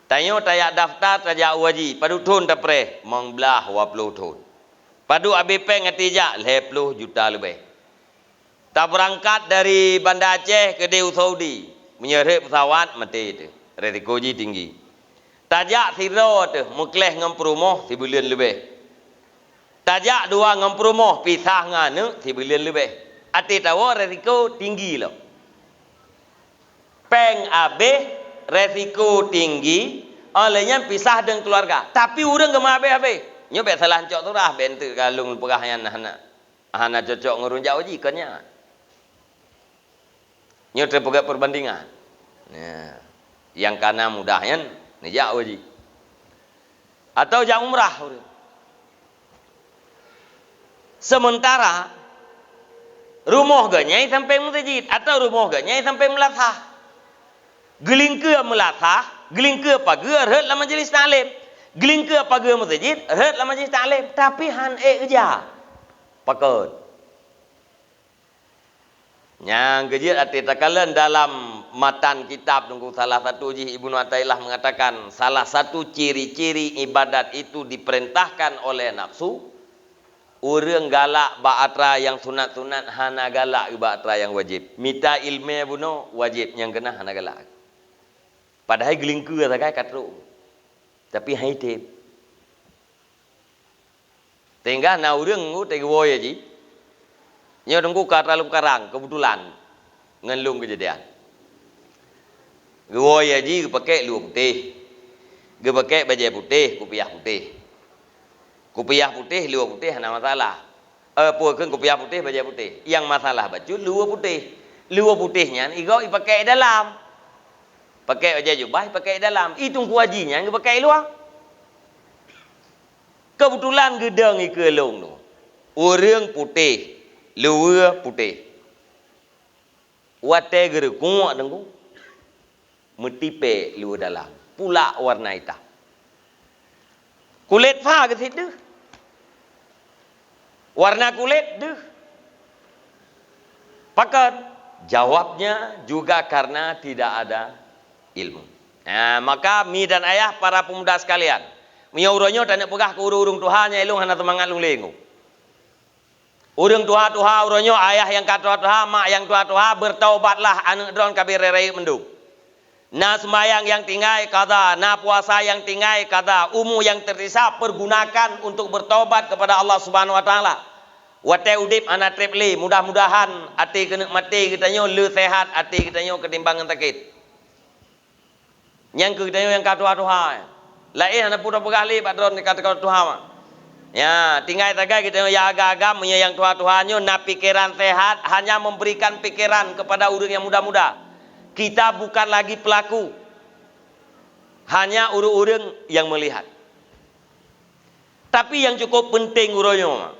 Tanyo tayak daftar tajak waji padu thun tapre mong belah 20 thun. Padu ABP ngatijak 20 juta lebih. Tak berangkat dari Banda Aceh ke Dewan Saudi, menyeret pesawat mati tu. Resikonya tinggi. Tajak siro tu mukleh ngam perumoh 1 bilion lebih. Tajak dua ngam perumoh pisah nganu 1 bilion lebih. Ati tahu resiko tinggi lo. Peng abe resiko tinggi, olehnya pisah dengan keluarga. Tapi orang gemah abe-abe. Nyo bet salah cok tu dah bentu kalung pegah yang hana cocok ngurunjak uji kenya. Nyo terpegat perbandingan. Ya. Yang kana mudahnya nejak uji. Atau jak umrah. Sementara rumah ganyai sampai masjid atau rumah ganyai sampai melasah. Geling ke melasah, geling ke pagi rehat la majlis taklim. Geling ke pagi masjid, rehat la majlis taklim. Tapi han kerja. Pakut. Yang kejir ati takalan dalam matan kitab tunggu salah satu ji Ibnu Athaillah mengatakan salah satu ciri-ciri ibadat itu diperintahkan oleh nafsu. Orang galak ba'atra yang sunat-sunat hana galak ba'atra yang wajib. Mita ilmu buno wajib yang kena hana galak. Padahal gelingku kata kai katru. Tapi hai tip. Tinggal na urang ngu te woy ji. Nyo tunggu karalu karang kebetulan ngelung kejadian. Woy ji pakai lu putih. Ge pakai baju putih, kopiah putih. Kopiah putih, lu putih hana masalah. Pukeun kopiah putih, baju putih. Yang masalah baju lu putih. Lu putihnya igo dipakai dalam. Pakai baju jubah, pakai dalam. Itu kuajinya, nggak pakai luar. Kebetulan gedang ikelong tu. Orang putih, luar putih. Wate gerekung dengku. Metipe luar dalam. Pula warna hitam. Kulit fa ke situ. Warna kulit deh. Pakat. Jawabnya juga karena tidak ada ilmu. Nah, maka mi dan ayah para pemuda sekalian. Mi uronyo tak nak pegah ke urung Tuhannya ilung hana temangat lung lengu. Urung Tuha uronyo ayah yang kata Tuha, mak yang Tuha bertaubatlah anak dron kabir rei mendung. Na sembahyang yang tinggai kada, na puasa yang tinggai kada, umur yang tersisa pergunakan untuk bertobat kepada Allah Subhanahu wa taala. Wate udip anak tripli, mudah-mudahan hati kena mati kita nyo le sehat, hati kita nyo ketimbangan sakit. Yang kita nyo yang kata Tuhan. Lain anak pura pegali padron kata Tuhan mah. Ya, tinggal tagai kita nyo ya agak-agak yang Tuhan nyo na pikiran sehat, hanya memberikan pikiran kepada orang yang muda-muda. Kita bukan lagi pelaku, hanya orang-orang yang melihat. Tapi yang cukup penting uronyo,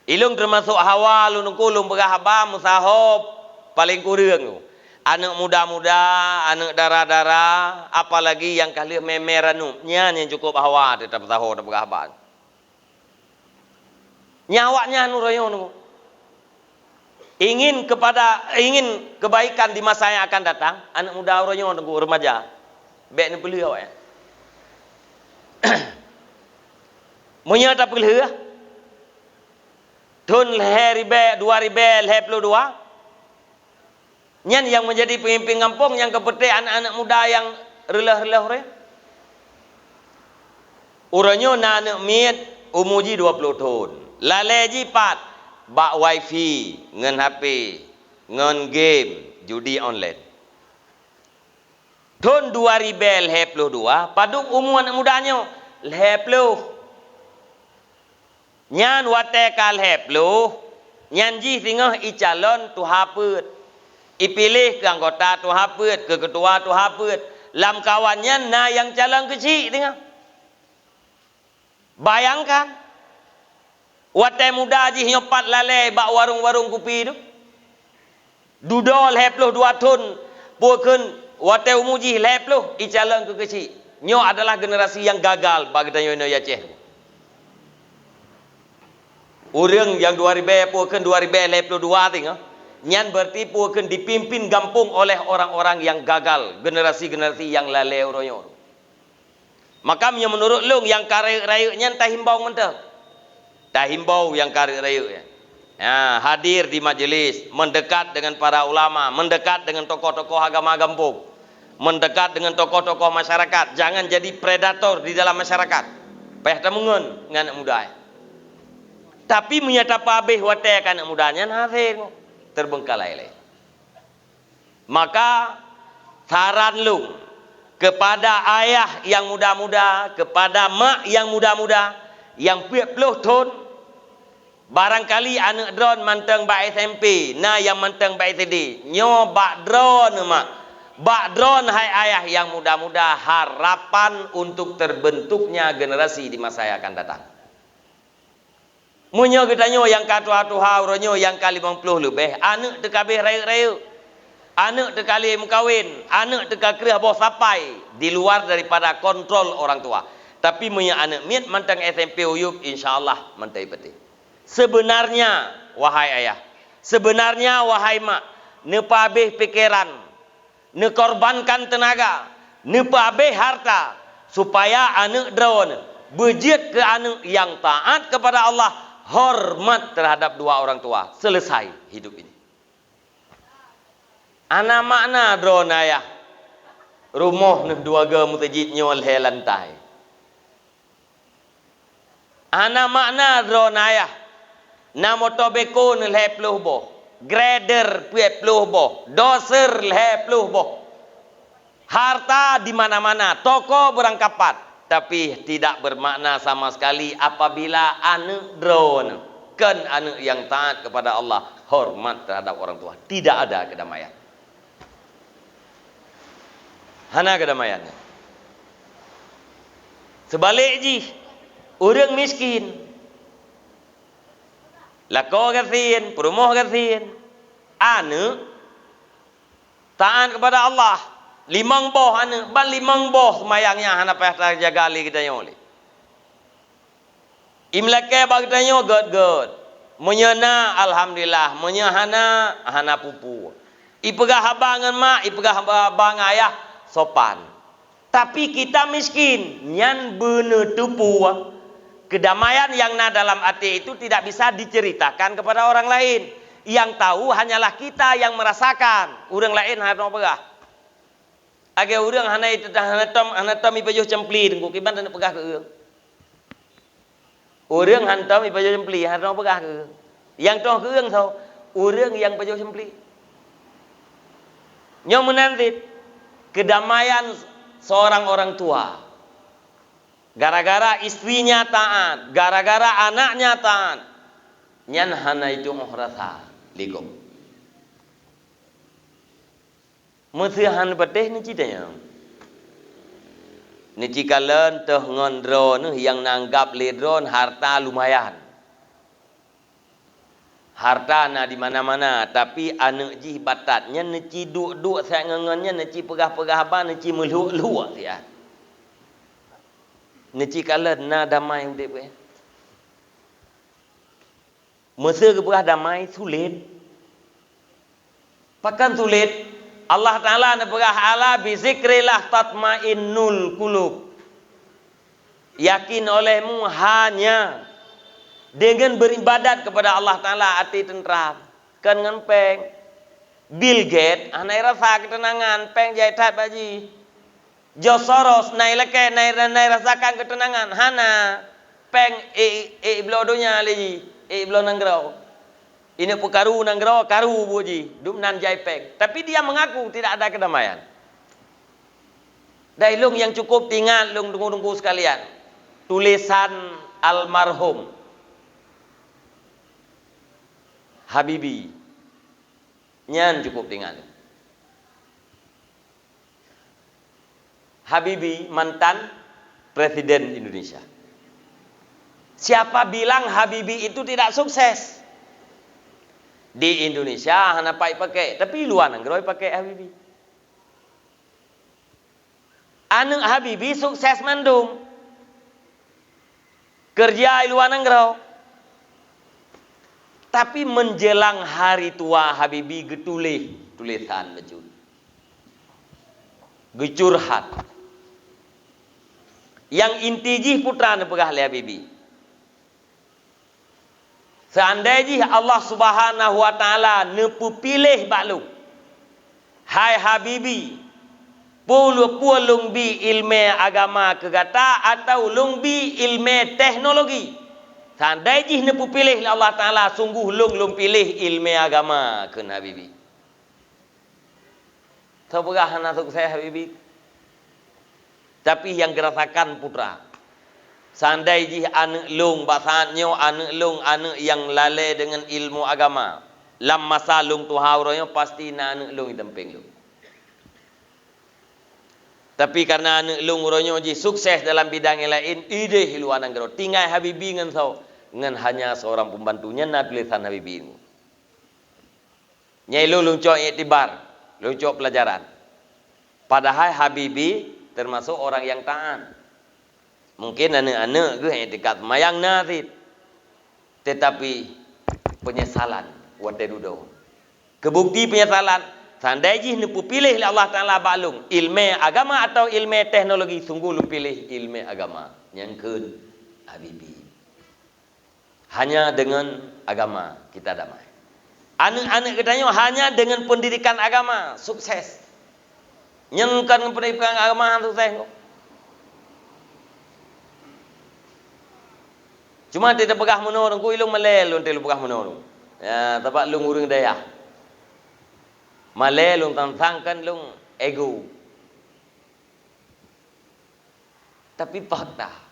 ilung termasuk hawa lu nungkulung berahaba musahob paling kurang. Anak muda-muda, anak darah-darah, apalagi yang kali memeranu, yang cukup hawa tetap tahu tetap berahaba. Nyawanya uronyo nunggu. Ingin kebaikan di masa yang akan datang, anak muda uronyo nunggu remaja. Baik ni beliau ya. Munya tak beliau. Tun ribe 2022. Nyan yang menjadi pemimpin kampung yang kepetik anak-anak muda yang relah-relah re. Uronyo na anak miet umuji 20 tahun. Laleji 4. Bak wifi, ngen HP, ngen game, judi online. Tahun 2022, paduk umur anak mudanya, lehepluh. Nyan wate kal hepluh, nyan ji tingah icalon tu haput. Ipilih ke anggota tu haput, ke ketua tu haput. Lam kawannya na yang calon kecil tingah. Bayangkan. Watai muda ji nyopat lalai bak warung-warung kopi tu. Dudol hepluh 2 tahun. Pukun watai umuji hepluh icalang ke kecil. Nyo adalah generasi yang gagal bagi tanyo Aceh. Orang yang 2000 pukun 2022 tinggal. Nyan berarti pukun dipimpin gampung oleh orang-orang yang gagal. Generasi-generasi yang lalai uronyo. Maka menurut lung yang karek-rayuk nyan tak himbau mentah. Dah himbau yang karir raya ya, hadir di majelis, mendekat dengan para ulama, mendekat dengan tokoh-tokoh agama kampung, mendekat dengan tokoh-tokoh masyarakat. Jangan jadi predator di dalam masyarakat. Payah temungun dengan anak muda. Tapi menyata pabeh watai anak mudanya nahir terbengkalai. Maka saran lu kepada ayah yang muda-muda, kepada mak yang muda-muda, yang 40 tahun, barangkali anak drone manteng bak SMP, na yang manteng bak SD, nyo bak drone mak, bak drone hai ayah yang muda-muda, harapan untuk terbentuknya generasi di masa yang akan datang. Munyo kita nyo yang katua-tuha uronyo yang kali 50 lebih, anak tekabeh rayuk-rayuk, anak tekali mengkawin, anak tekakrih bos sapai di luar daripada kontrol orang tua. Tapi punya anak miat mantang SMP uyup, insyaAllah mantai peti. Sebenarnya, wahai ayah, sebenarnya wahai mak, nepa habis pikiran, nekorbankan tenaga, nepa habis harta, supaya anak drone berjit ke anak yang taat kepada Allah, hormat terhadap dua orang tua. Selesai hidup ini. Anak makna drone ayah, rumah nih dua ga mutajid nyol he lantai. Ana makna drone ayah. Na motobeko nilai puluh boh. Grader 20 boh. Doser leh 10 boh. Harta di mana-mana. Toko berangkapat. Tapi tidak bermakna sama sekali apabila anak drone. Kan anak yang taat kepada Allah. Hormat terhadap orang tua. Tidak ada kedamaian. Hana kedamaian. Sebalik ji. Orang miskin. Lako gasin, perumoh gasin. Anak taat kepada Allah. 5 boh anak, ban 5 boh semayangnya hana payah jaga ali kita nyoli. Imlek bagtanya god. Menyana alhamdulillah, menyahana hana pupu. Ipegah abangan mak, ipegah abang ayah sopan. Tapi kita miskin, nyan bener tupu. Kedamaian yang dalam hati itu tidak bisa diceritakan kepada orang lain. Yang tahu hanyalah kita yang merasakan. Orang lain harus pegah. Agak orang hana tom ipajuh cempli dengku kiban dan pegah ke orang. Orang hantam ipajuh cempli harus pegah ke. Yang toh ke orang tahu orang yang pajuh cempli. Nyom menanti kedamaian seorang orang tua. Gara-gara istrinya taat, gara-gara anaknya taat. Nyan hana itu rasa likum. Musihan beteh ni citanya. Ni cikalen teh ngondro yang nanggap ledron harta lumayan. Harta na di mana-mana, tapi anak ji batatnya neci duk-duk saya ngengennya neci pegah-pegah apa neci meluk-luk dia. Neci kalen na damai udip we. Masa ke pegah damai sulit. Pakan sulit. Allah Ta'ala na pegah ala bizikrillah tatmainnul qulub. Yakin olehmu hanya dengan beribadat kepada Allah Ta'ala hati tentram. Kan ngempeng. Bill Gates anai rasa ketenangan peng jai tat baji. George Soros nai leke nai rasakan ketenangan hana peng blodonya lagi blo nanggrau. Ini pukaru nanggrau karu buji dum nan jai peng. Tapi dia mengaku tidak ada kedamaian. Dailung yang cukup tinggal lung tunggu-tunggu sekalian. Tulisan almarhum Habibie. Nyan cukup tinggal. Habibie mantan Presiden Indonesia. Siapa bilang Habibie itu tidak sukses? Di Indonesia hanya pakai, tapi luar negeri pakai Habibie. Anak Habibie sukses mendung. Kerja di luar negeri. Tapi menjelang hari tua Habibie tulisan bejut. Gecurhat. Yang intiji putra nepegah le Habibie. Seandainya Allah Subhanahu wa taala nepu pilih balu. Hai Habibie, pulung bi ilmu agama kegata atau lungbi ilmu teknologi. Seandainya nepu pilih Allah Ta'ala sungguh lung pilih ilmu agama ke Habibie. Sepegah anak sukses Habibie. Tapi yang dirasakan putra. Seandainya anak lung basahnya anak yang lalai dengan ilmu agama. Lam masa lung tu hauranya pasti anak lung itempeng lung. Tapi karena anak lung uronyo ji sukses dalam bidang yang lain, ide hiluan anggero. Tinggal Habibie ngan sau. Ngan hanya seorang pembantunya na tulisan Habibie ini. Nyai lung cok iktibar, lung cok pelajaran. Padahal Habibie termasuk orang yang taat. Mungkin anak-anak ke yang dekat mayang nasid. Tetapi penyesalan wate dudo. Kebukti penyesalan seandainya nepu pilih Allah Ta'ala balung ilmu agama atau ilmu teknologi, sungguh lu pilih ilmu agama. Yang ke Habibie. Hanya dengan agama kita damai. Anak-anak katanya hanya dengan pendidikan agama sukses. Nyengkan pendidikan agama sukses kok. Cuma tidak pegah menurung ku ilung melelun telu pegah menurung. Ya, tapak lung urang daya. Malelung tantangkan lung ego. Tapi fakta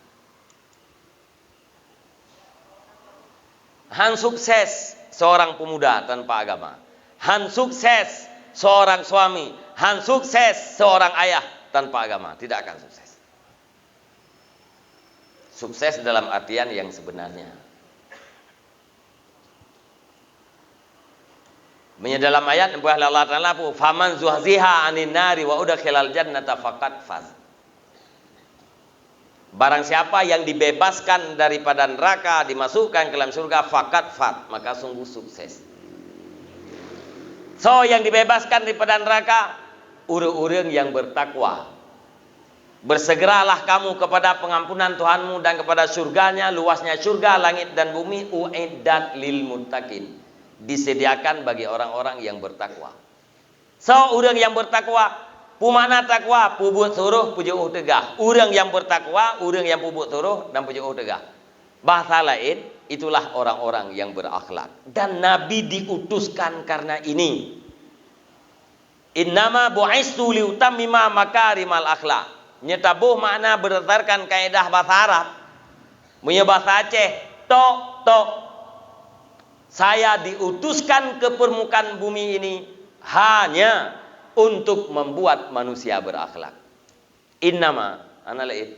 Han sukses seorang pemuda tanpa agama. Han sukses seorang suami. Han sukses seorang ayah tanpa agama. Tidak akan sukses. Sukses dalam artian yang sebenarnya. Dalam ayat Allah Ta'ala pun faman zuhziha anin nari wa udkhilal jannata faqad faz. Barang siapa yang dibebaskan daripada neraka, dimasukkan ke dalam surga, fakat fat, maka sungguh sukses. So, yang dibebaskan daripada neraka, orang-orang yang bertakwa. Bersegeralah kamu kepada pengampunan Tuhanmu dan kepada surganya, luasnya surga, langit dan bumi, uiddat lil muttaqin. Disediakan bagi orang-orang yang bertakwa. So, orang yang bertakwa, pumana takwa, pubut suruh, pujuh tegah. Orang yang bertakwa, orang yang pubut suruh dan pujuh tegah. Bahasa lain, itulah orang-orang yang berakhlak. Dan Nabi diutuskan karena ini. Innama bu'istu liutammima makarimal akhlak. Nyetabuh makna berdasarkan kaedah bahasa Arab. Punya bahasa Aceh, tok. Saya diutuskan ke permukaan bumi ini hanya untuk membuat manusia berakhlak. Innama analaid.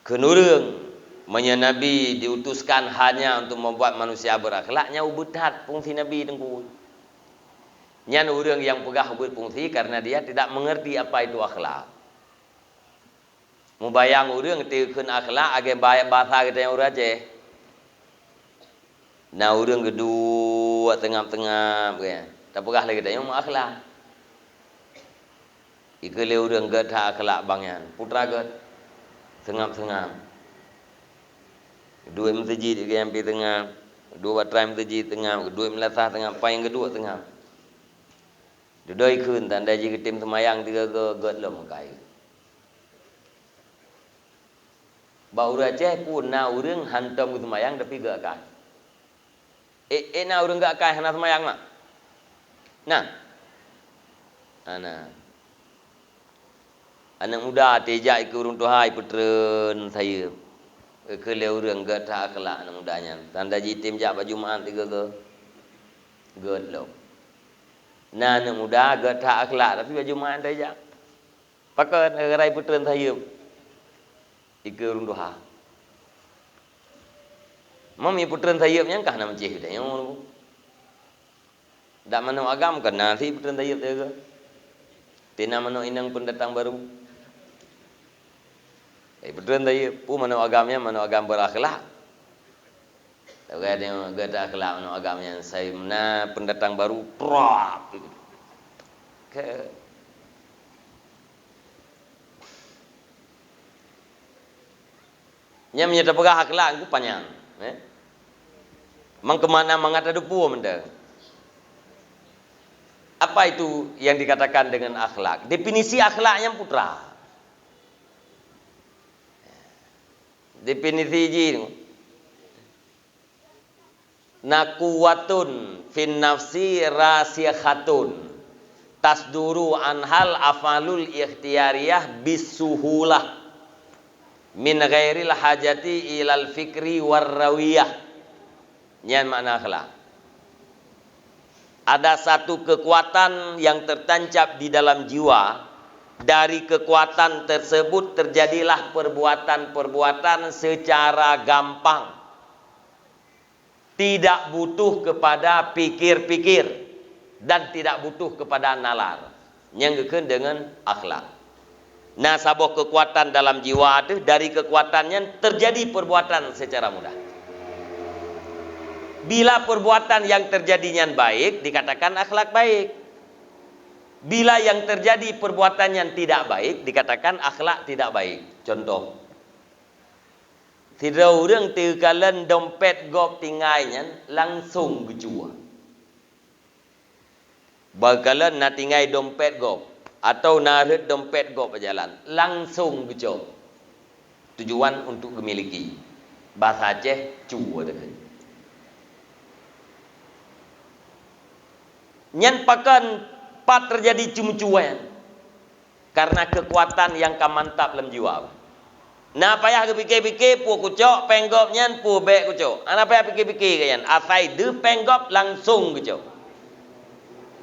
Kenurung Nabi diutuskan hanya untuk membuat manusia berakhlaknya ubudat fungsi Nabi dengku. Nyan orang yang pegah ubud fungsi karena dia tidak mengerti apa itu akhlak. Mubayang orang teukun akhlak age bahasa kita yang urang Aceh. Nah orang kedua tengah-tengah ya. Tak pegah lagi kita yang akhlak. Ikele orang ged akhlak bangyan. Putra ged tengah-tengah. Dua masjid yang pi tengah, dua batrai masjid tengah, dua melasah tengah, apa yang kedua tengah. Dudoi kun tanda ji tim semayang tiga ged lom kai. Bau Aceh pun na urang hantam ku semayang tapi gak kai. Na urang gak kai hana semayang mak. Nah. Anak muda tejak ikut urang Tuhai puteren saya. Kele urang gak tak akhlak anak mudanya. Tanda ji tim jak baju maan tiga ged lom. Nah, anak muda agak tak akhlak tapi baju maan saja. Pakai rai puteren saya. Ika runduha. Mami puteren saya yang kah nama cih kita yang. Dak mana agam kan nasi puteren saya tu. Tina mana inang pendatang baru. Puteren saya pu mana agamnya mana agam berakhlak. Tak ada gak akhlak mana agamnya saya mana pendatang baru prap. Ke nya menyata pegah akhlak ku panjang, Mang kemana mangata depu menda. Apa itu yang dikatakan dengan akhlak? Definisi akhlaknya putra. Definisi ji nakuwatun fin nafsi rasiyakhatun tasduru anhal afalul ikhtiyariyah bisuhulah min ghairil hajati ilal fikri warrawiyah. Nyan makna akhlak. Ada satu kekuatan yang tertancap di dalam jiwa. Dari kekuatan tersebut terjadilah perbuatan-perbuatan secara gampang. Tidak butuh kepada pikir-pikir dan tidak butuh kepada nalar. Nyanggekeun dengan akhlak. Nah, sabuh kekuatan dalam jiwa itu dari kekuatannya terjadi perbuatan secara mudah. Bila perbuatan yang terjadinya baik dikatakan akhlak baik. Bila yang terjadi perbuatan yang tidak baik dikatakan akhlak tidak baik. Contoh. Tidak orang terkalan dompet gop tingainya langsung gejua. Bakalan nak tinggai dompet gop atau narik dompet gop berjalan langsung gejok. Tujuan untuk memiliki. Bahasa Aceh cua dah. Nyan pakan pat terjadi cuma-cuan karena kekuatan yang kamantap dalam jiwa. Nah payah ke pikir-pikir pu kucok penggop nyan pu bek kucok. Ana payah pikir-pikir kan asai de penggop langsung kucok.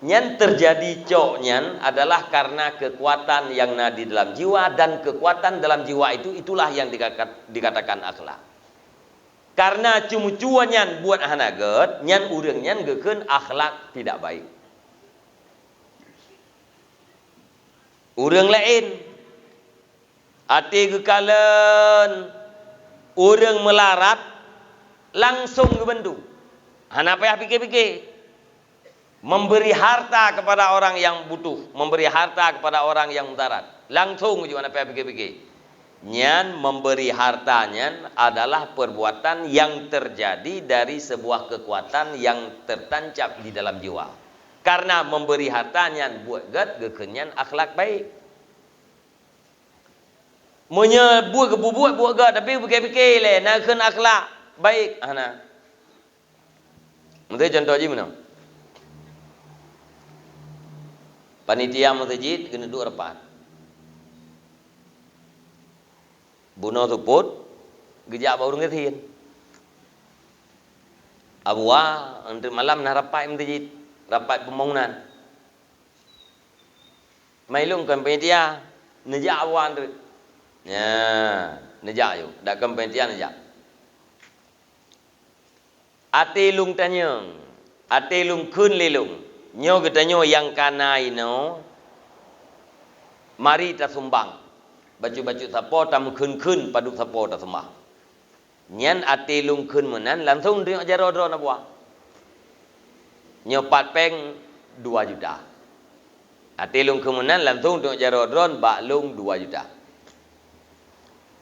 Nyan terjadi cok nyan adalah karena kekuatan yang ada di dalam jiwa dan kekuatan dalam jiwa itulah yang dikatakan akhlak. Karena cuma-cuan nyan buat hanaget nyan urang nyan gekeun akhlak tidak baik. Urang lain Ati kekalan orang melarat langsung ke bendu. Hana payah fikir-fikir. Memberi harta kepada orang yang butuh, memberi harta kepada orang yang melarat. Langsung juga hana payah fikir-fikir. Nyan memberi hartanya adalah perbuatan yang terjadi dari sebuah kekuatan yang tertancap di dalam jiwa. Karena memberi hartanya buat gekenyan akhlak baik. Buat buat tapi fikir-fikir le nak ken akhlak baik ana. Mesti contoh je mana? Panitia masjid kena duduk rapat. Bunuh tuput, gejak baru ngertiin. Abua, untuk malam nak rapat masjid, rapat pembangunan. Mailung kan panitia, nejak awan tu. Ya, nejak yo, dak kan panitia nejak. Ate lung tanyang, ate lung kun lelung. Nyo getanyo yang kanai no, mari ta sumbang. Baju-baju sapo tam kun paduk sapo ta sembah. Nyan ate lung kun menan langsung tengok jaro-jaro na buah. Nyo pat peng 2 juta. Ate lung kun menan langsung tengok jaro-jaro bak lung 2 juta.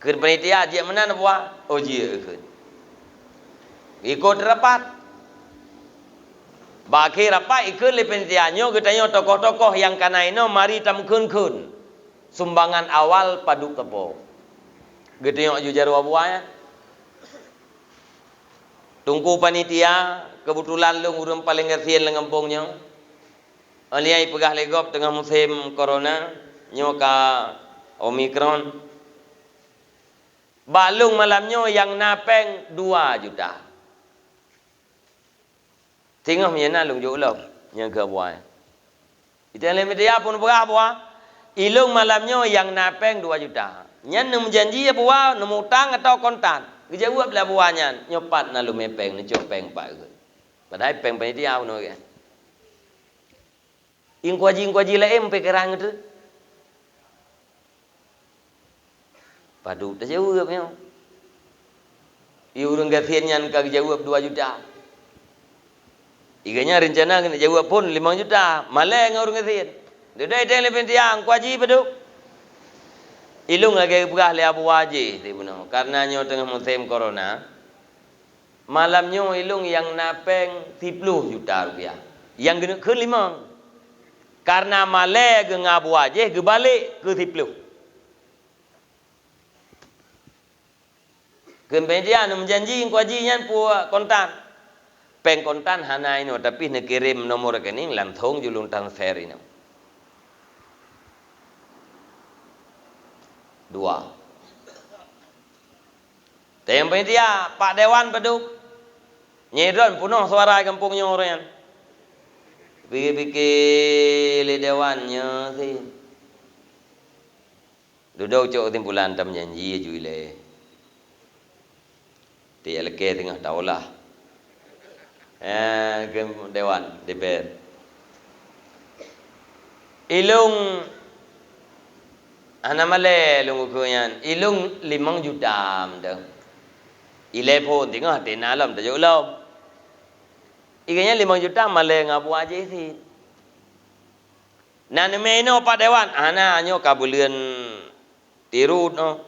Kun panitia je menan buah, oh je kun. Ikut rapat. Baki rapat ikut le panitia nyo getanyo tokoh-tokoh yang kanai no mari tam kun. Sumbangan awal paduk tepo. Getanyo ju jaro buah ya. Tungku panitia kebetulan lung urang paling ngertiin le kampungnya. Aliai pegah legop tengah musim corona nyo ka Omicron. Balung malamnya yang napeng 2 juta. Tengah menyana lung jo ulok yang ke buah. Itu yang media pun berah buah. Ilung malamnya yang napeng 2 juta. Nyan nem janji ya buah nemu utang atau kontan. Kejawab lah buahnya nyopat na lu mepeng ni copeng pak. Padahal peng panitia uno ke. Ingkuaji la pe kerang tu. Padu tak jawab ni. Iu urang gafian nyan ka jawab 2 juta. Iganya rencana kena jawab pun 5 juta. Malai ngau urang gafian. Dudai teng le pentiang kuaji padu. Ilung lagi pegah le abu wajih ti puno. Karena nyo tengah musim corona. Malamnya ilung yang napeng 30 juta rupiah. Yang gena ke 5. Karena malai ke ngabu wajih ke balik ke 30. Kemudian menjanji kuajinya puak kontan. Peng kontan hana ini tapi nak kirim nomor rekening langsung julung transfer ini. 2. Yang panitia Pak Dewan peduk. Nyedon penuh suara kampungnya orang. Pikir-pikir le dewannya sih. Duduk cok timbulan tam janji juile. Dia leke tengah daulah. Ke Dewan DPR. Ilung ana male lung ukuyan. Ilung 5 juta mendang. Ile pun tengah tenalam tak jauh. Iganya 5 juta male ngabu aja sih. Nan meno Pak Dewan. Ana nyo kabulian tirut no.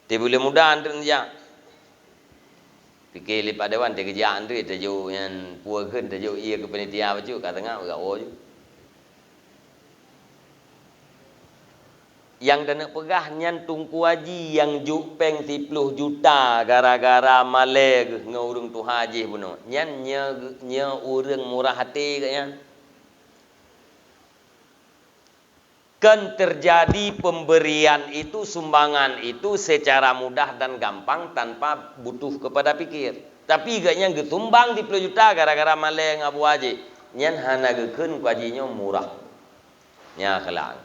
Tibulian muda antu ya. Fikir Pak Dewan dia kerjaan tu tajuk yang puas kan tajuk ia ke panitia bacu kat tengah bergaul je. Yang dah nak pegah nyan tungku haji yang jupeng 10 juta gara-gara male ngurung tu haji puno. Nyan nya urang murah hati katnya. Kan terjadi pemberian itu, sumbangan itu secara mudah dan gampang tanpa butuh kepada pikir. Tapi gaknya getumbang di 10 juta gara-gara maleng abu haji. Nyan hana gekeun kuajinya murah. Nya akhlak.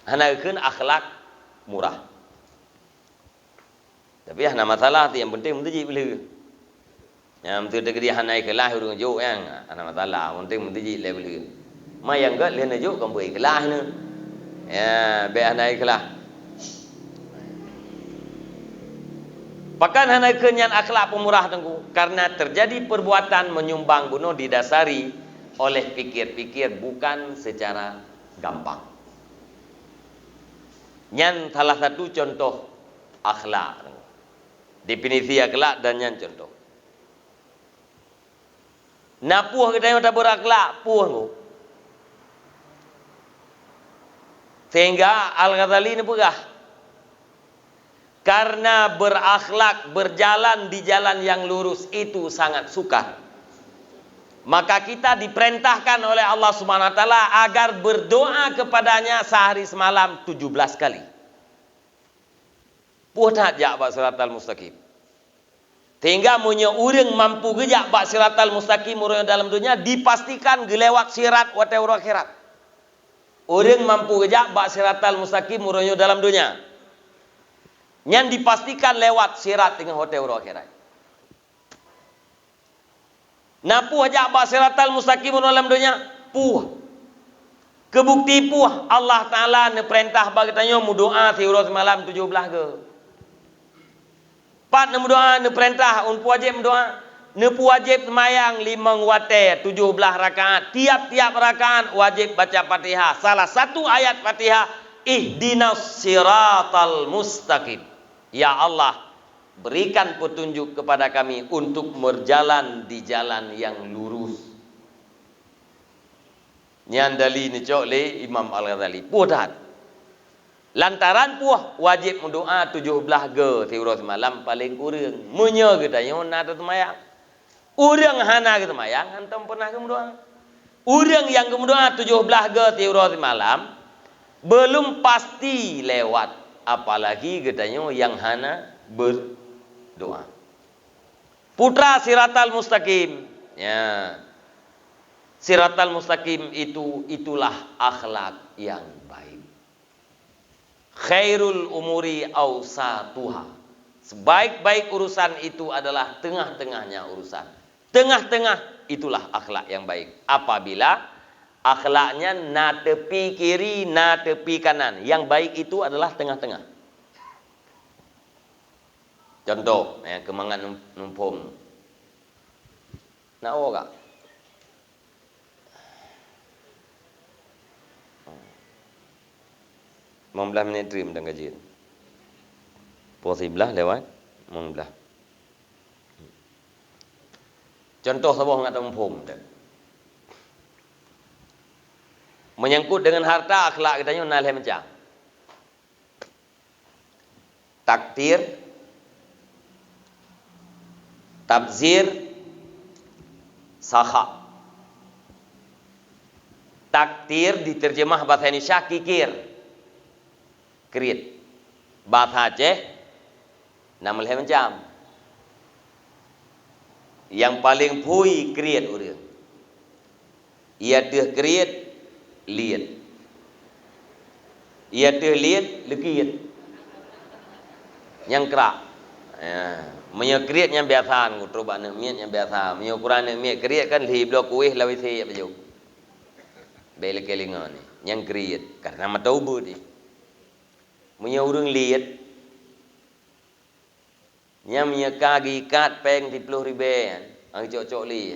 Hana gekeun akhlak murah. Tapi hana masalah tu yang penting mentuji beli. Yang mentu degeri hana ikhlas urang jo yang hana masalah, penting mentuji le beli. Mai yang gak le na jo kan beri ikhlas ne. Ya, be hana ikhlas. Pakan hana kenyan akhlak pemurah tengku, karena terjadi perbuatan menyumbang bunuh didasari oleh pikir-pikir, bukan secara gampang. Nyan salah satu contoh akhlak. Definisi akhlak dan nyan contoh. Napuh kita yang tak berakhlak, puh tu. Sehingga Al-Ghazali ini pegah. Karena berakhlak, berjalan di jalan yang lurus itu sangat sukar. Maka kita diperintahkan oleh Allah Subhanahu wa taala agar berdoa kepadanya sehari semalam 17 kali. Puh tak jak bak siratal mustaqim. Sehingga punya orang mampu gejak bak siratal mustaqim orang dalam dunia dipastikan gelewat sirat wa tawra akhirat. Orang mampu gejak bak siratal mustaqim orang dalam dunia. Yang dipastikan lewat sirat dengan hotel akhirat. Napuh jak bak siratal mustaqim dalam dunia? Puh. Kebukti puh Allah Taala ne perintah bagi tanya mu doa tiurus malam 17 ke. Pat ne doa ne perintah un wajib doa. Ne wajib semayang 5 waktu 17 rakaat. Tiap-tiap rakaat wajib baca Fatihah. Salah satu ayat Fatihah, ihdinas siratal mustaqim. Ya Allah, berikan petunjuk kepada kami untuk berjalan di jalan yang lurus. Nyandali ni cok le Imam Al-Ghazali. Puhat. Lantaran puah wajib mendoa 17 ge tiurus malam paling kurang. Munya ke tanya na temayang. Urang hana ke temayang hantam pernah ke mendoa. Urang yang ke mendoa 17 ge tiurus malam belum pasti lewat, apalagi katanya yang hana berdoa. Putra siratal mustaqim. Ya. Siratal mustaqim itulah akhlak yang baik. Khairul umuri awsatuha. Sebaik-baik urusan itu adalah tengah-tengahnya urusan. Tengah-tengah itulah akhlak yang baik. Apabila akhlaknya na tepi kiri, na tepi kanan. Yang baik itu adalah tengah-tengah. Contoh, kemangan numpum. Nak awak? Membelah menit dream dan gaji. Posisi belah lewat membelah. Contoh sebuah ngat numpum. Menyangkut dengan harta akhlak katanya nalih macam takdir, tabzir, sakha. Takdir diterjemah bahasa Indonesia kikir, create. Bahasa Aceh nama lain macam. Yang paling pui create orang. Ia teh create lihat. Ia teh lihat lekit. Yang kerak. Menyekriat yang biasa, ngutroba nemiat yang biasa, menyukuran nemiat kriat kan li blok kuih lawi saya baju. Beli kelingan ni, yang kriat karena mata ubud ni. Menyurung liat, yang menyekagi kat peng 10,000, ang cok-cok li.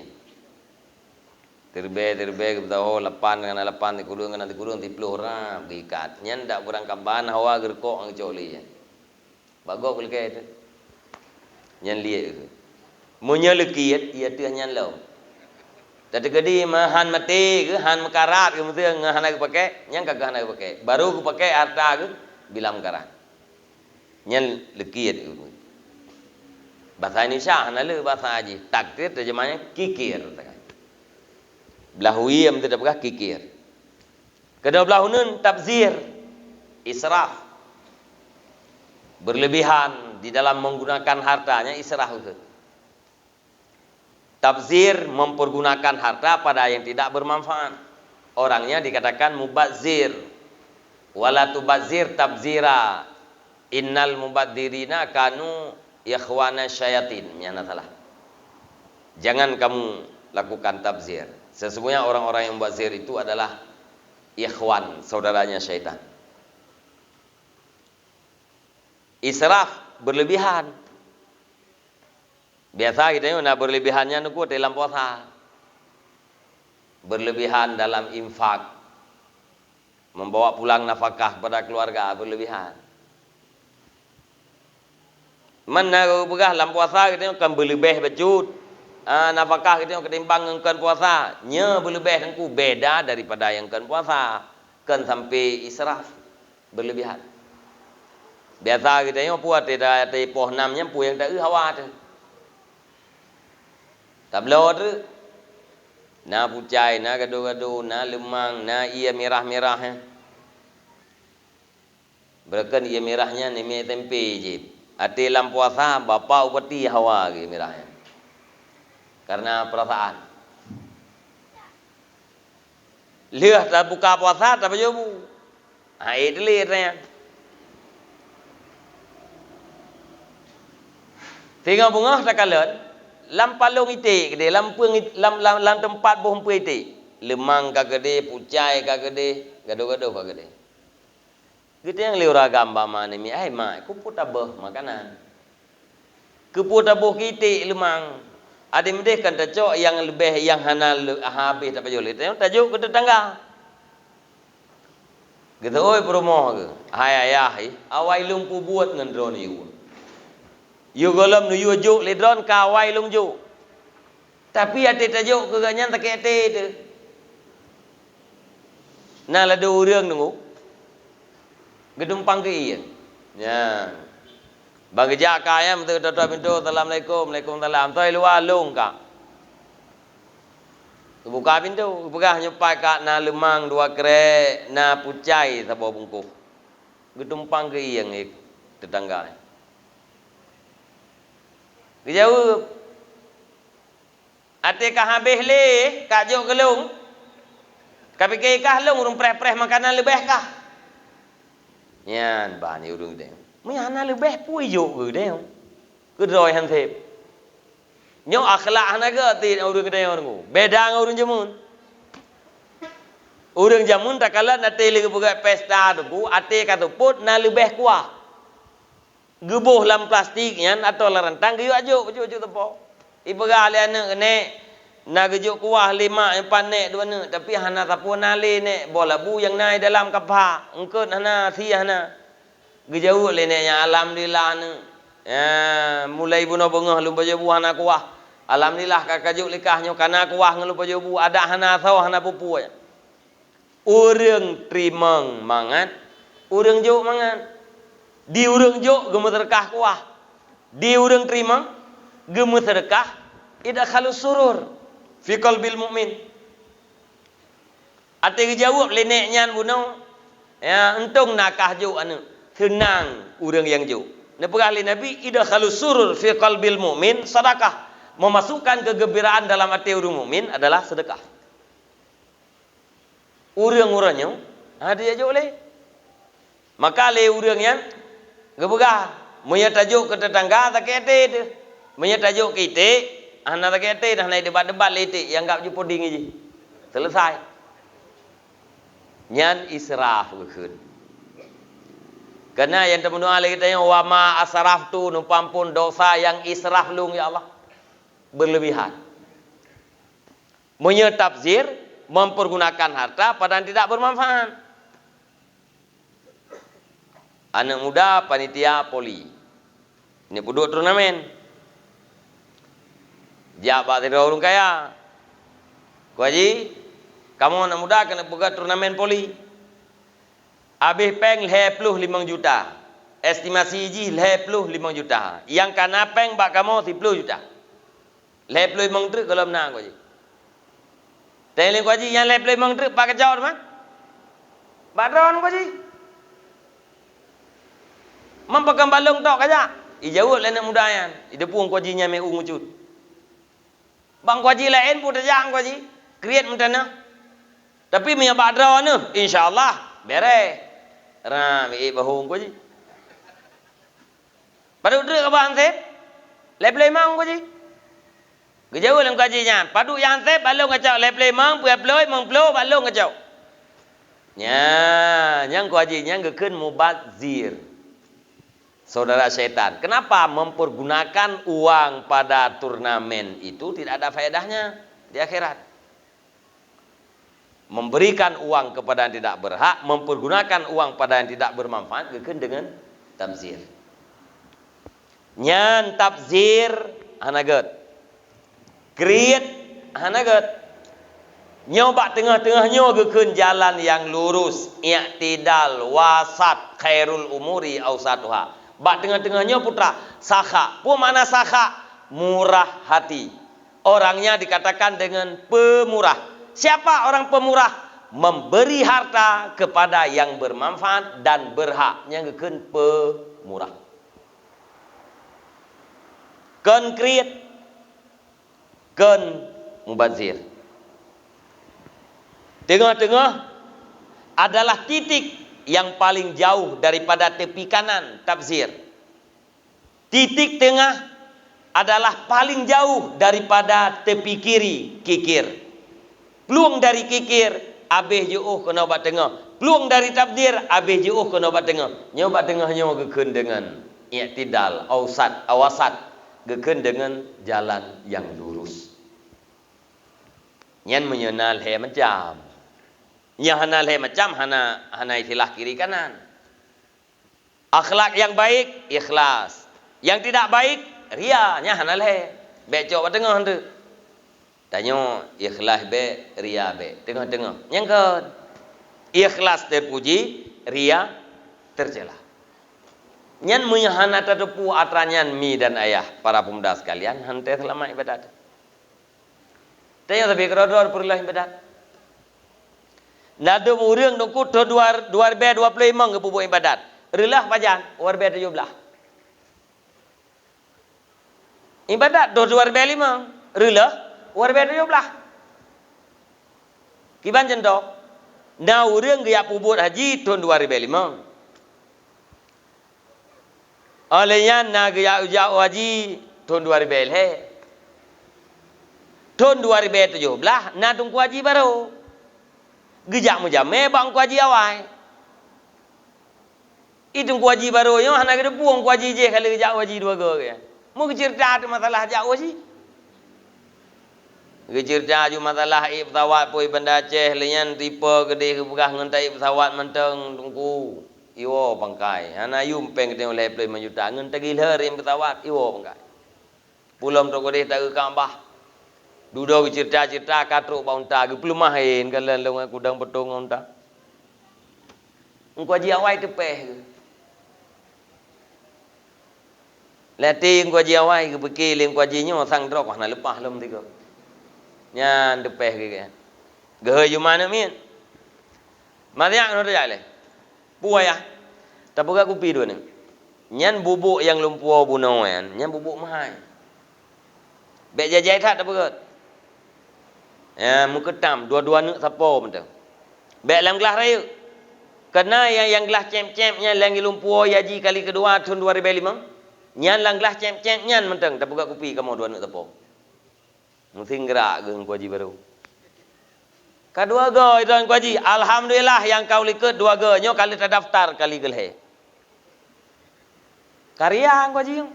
Terbe kita oh 8 dengan 8 dikurung 10 orang gikat. Nyan dak kurang kaban hawa gerkok ang cok li. Bagok boleh itu. Nyan liat itu. Munya lekit ia teh nyan law. Tadi kedi mahan mati ke han mekarat ke mesti ngahana ke pakai, nyan kagak hana ke pakai. Baru ke pakai harta ke bilang mekarat. Nyan lekit itu. Bahasa Indonesia hana le bahasa aji. Takdir terjemahnya kikir. Belah wi am tidak pegah kikir. Kedua belah hunun tabzir, israf. Berlebihan di dalam menggunakan hartanya israf itu. Tabzir mempergunakan harta pada yang tidak bermanfaat. Orangnya dikatakan mubazir. Wala tubazir tabzira. Innal mubadzirina kanu ikhwana syayatin. Nyana salah. Jangan kamu lakukan tabzir. Sesungguhnya orang-orang yang mubazir itu adalah ikhwan, saudaranya syaitan. Israf berlebihan. Biasa kita nak berlebihannya nuku dalam puasa. Berlebihan dalam infak. Membawa pulang nafkah kepada keluarga berlebihan. Mana begah dalam puasa kita akan berlebih becut. Nafkah kita ketimbang engkan puasa. Nya berlebih nengku beda daripada yang kan puasa. Kan sampai israf berlebihan. Biasa kita yang puas tidak poh 6 nya pu yang tak hawa tu. Tablo tu. Na pucai, na gado-gado, na lemang, na ia merah-merah. Berkan ia merahnya ni mi tempe je. Ati dalam puasa bapa upati hawa ke merahnya. Karena perasaan. Lihat tak buka puasa tak baju bu. Itu lihatnya. Tengok bunga tak kalah. Lam palung itik gede, lam tempat bohong pu itik. Lemang ka gede, pucai ka gede, gado-gado ka gede. Kita yang liura gambar mana ni, mak, ku put abah makanan. Ku put abah itik lemang. Ada mendeh kan tajok yang lebih yang hana habis tak payah leh. Tajuk ke tetangga. Gitu oi promo ke. Hai ayah, awai lung pu buat ngan drone you. You golom nu you juk le drone ka awai lung juk. Tapi ate tajuk ke ganyan tak ate tu. Nah ladu urang nunggu. Gedung pangki ya. Bagi jaka ya betul tutup pintu. Assalamualaikum, waalaikumsalam. Toi luar lung ka. Buka pintu, pegah nyupai ka na lemang 2 kere, na pucai sabo bungkus. Gedung pangki yang tetangga. Dijawab. Ate ka habis le, ka jok gelung. Ka pikir kah lung urung preh-preh makanan lebih kah? Nyan ba ni urung deu. Mấy hana lebih pui jok ke deu. Ke rồi han thep. Nyo akhlak hana ke ti urung deu urung. Beda ngau urung jamun. Urung jamun tak kala na te le buka pesta tu bu ate ka tu put na lebih kuah. Gebuh dalam plastik yan atau larantang geyu ajuk baju tepo. Ibaga ale anak ne na gejuk kuah 5 4 nek 2 nek tapi hana tapu nale nek bola bu yang nai dalam kapha engkeut hana si hana. Gejau le neknya alhamdulillah ne. Mulai buno bengah lu baju bu hana kuah. Alhamdulillah kakajuk likahnya kana kuah ngelu baju bu ada hana sau hana pupu. Urang trimang mangan, urang juk mangan. Di urang jok gemu sedekah kuah. Di urang terima gemu sedekah idkhalu surur fi qalbil mukmin. Ate jawab le nek nyan buno ya entung nakah jo anu senang urang yang jo. Ne pegah Nabi idkhalu surur fi qalbil mukmin sedekah. Memasukkan kegembiraan dalam hati urang mukmin adalah sedekah. Urang-urangnya ada jo le. Maka le urang yang gebegah, punya tajuk ke tetangga tak kete tu. Punya tajuk kita, anak tak kete dah naik debat-debat letik yang gak jumpa ding je. Selesai. Nyan israf keun. Karena yang temen doa kita yang wa ma asraf tu numpampun dosa yang israf lung ya Allah. Berlebihan. Punya tafsir mempergunakan harta padahal tidak bermanfaat. Anak muda panitia poli. Ini puduk turnamen. Jabat tidak orang kaya. Ku haji, kamu anak muda kena buka turnamen poli. Habis peng 25 juta. Estimasi ji 25 juta. Yang kana peng bak kamu 10 juta. 25 truk kalau menang ku haji. Tanya ku haji yang 25 truk pak kejauh mana? Badron ku haji. Mampakan balung tok kaja. Ijawut lah anak muda yan. Ida pun kuajinya me ungucut. Bang kuaji lain pun terjang kuaji. Create mentana. Tapi punya badra ni insya-Allah bere. Ram bahung kuaji. Padu druk abang sep. Leplay mang kuaji. Gejauh lang kuajinya. Padu yang sep balung kacau leplay mang puy mang plo balung kacau. Nya, yang kuajinya gekeun mubazir. saudara syaitan. Kenapa mempergunakan uang pada turnamen itu tidak ada faedahnya di akhirat? Memberikan uang kepada yang tidak berhak, mempergunakan uang pada yang tidak bermanfaat, gekeun dengan tabzir. Nyan tabzir hanaget. Create hanaget. Nyoba tengah-tengahnya gekeun jalan yang lurus, i'tidal, wasat, khairul umuri ausatuha. Bak tengah-tengahnya putra, sakha. Apa makna sakha? Murah hati. Orangnya dikatakan dengan pemurah. Siapa orang pemurah? Memberi harta kepada yang bermanfaat dan berhak. Yang gekeun pemurah. Konkret. Ken mubazir. Tengah-tengah adalah titik yang paling jauh daripada tepi kanan tabzir. Titik tengah adalah paling jauh daripada tepi kiri kikir. Peluang dari kikir abih jauh ke nobat tengah. Peluang dari tabzir abih jauh ke nobat tengah. Nyobat tengahnya gekeun dengan i'tidal, awasat, gekeun dengan jalan yang lurus. Nyan menyenal he macam. Nya hanal he macam hana istilah kiri kanan. Akhlak yang baik ikhlas. Yang tidak baik ria, nya hanal he. Becok tengah tu. Tanya ikhlas be, ria be. Tengah-tengah. Yang ke ikhlas terpuji, ria tercela. Nyan menyahana terdepu atranyan mi dan ayah para pemuda sekalian, hante selama ibadat. Tanya tapi kerodor perlah ibadat. Nado urang dongku to 2 be 25 ke bubuh ibadat. Relah pajan, war be 17. Ibadat do 2 be 5. Relah war be 17. Kiban jendok. Na urang ge pubut haji tahun 2005. Olehnya na ge jauh haji tahun 2000 he. Tahun 2017 na tungku haji baru. Gejak mujame bang ku haji awai. Itu ku haji baru yo hana gede puang ku haji je kali gejak haji 2 ge. Mu cerita tu masalah hajak haji. Cerita ju masalah pesawat poi banda Aceh lenyan tipe gede kebegah ngentai pesawat menteng tungku. Iwo bangkai. Hana yum peng gede oleh 5 juta ngentai gila rim pesawat iwo bangkai. Pulam tu gede tak kambah. Duduk cerita-cerita katruk ba unta ge belum main kalian long kudang petong unta. Engko haji awai tepeh ge. Lati engko haji awai ge bekil engko hajinya sang drok hana lepas lem tiga. Nyan tepeh ge. Ge ju mana min? Mariak no jale. Puaya. Tapuga kupi dua ni. Nyan bubuk yang lumpuh bunoan, nyan bubuk mahai. Bek jajai tak tapuga. Ya, muketam dua-dua nak sapo betul. Baik dalam gelas raya. Kena yang gelas cemp-cempnya yang lumpuh yaji kali kedua tahun 2005. Nyan lang gelas cemp-cemp nyan menteng tak buka kopi kamu dua nak sapo. Mesti gerak ke ku haji baru. Kedua go itu ku haji. Alhamdulillah yang kau likut 2 go nyo kali terdaftar kali gelhe. Karya ku haji.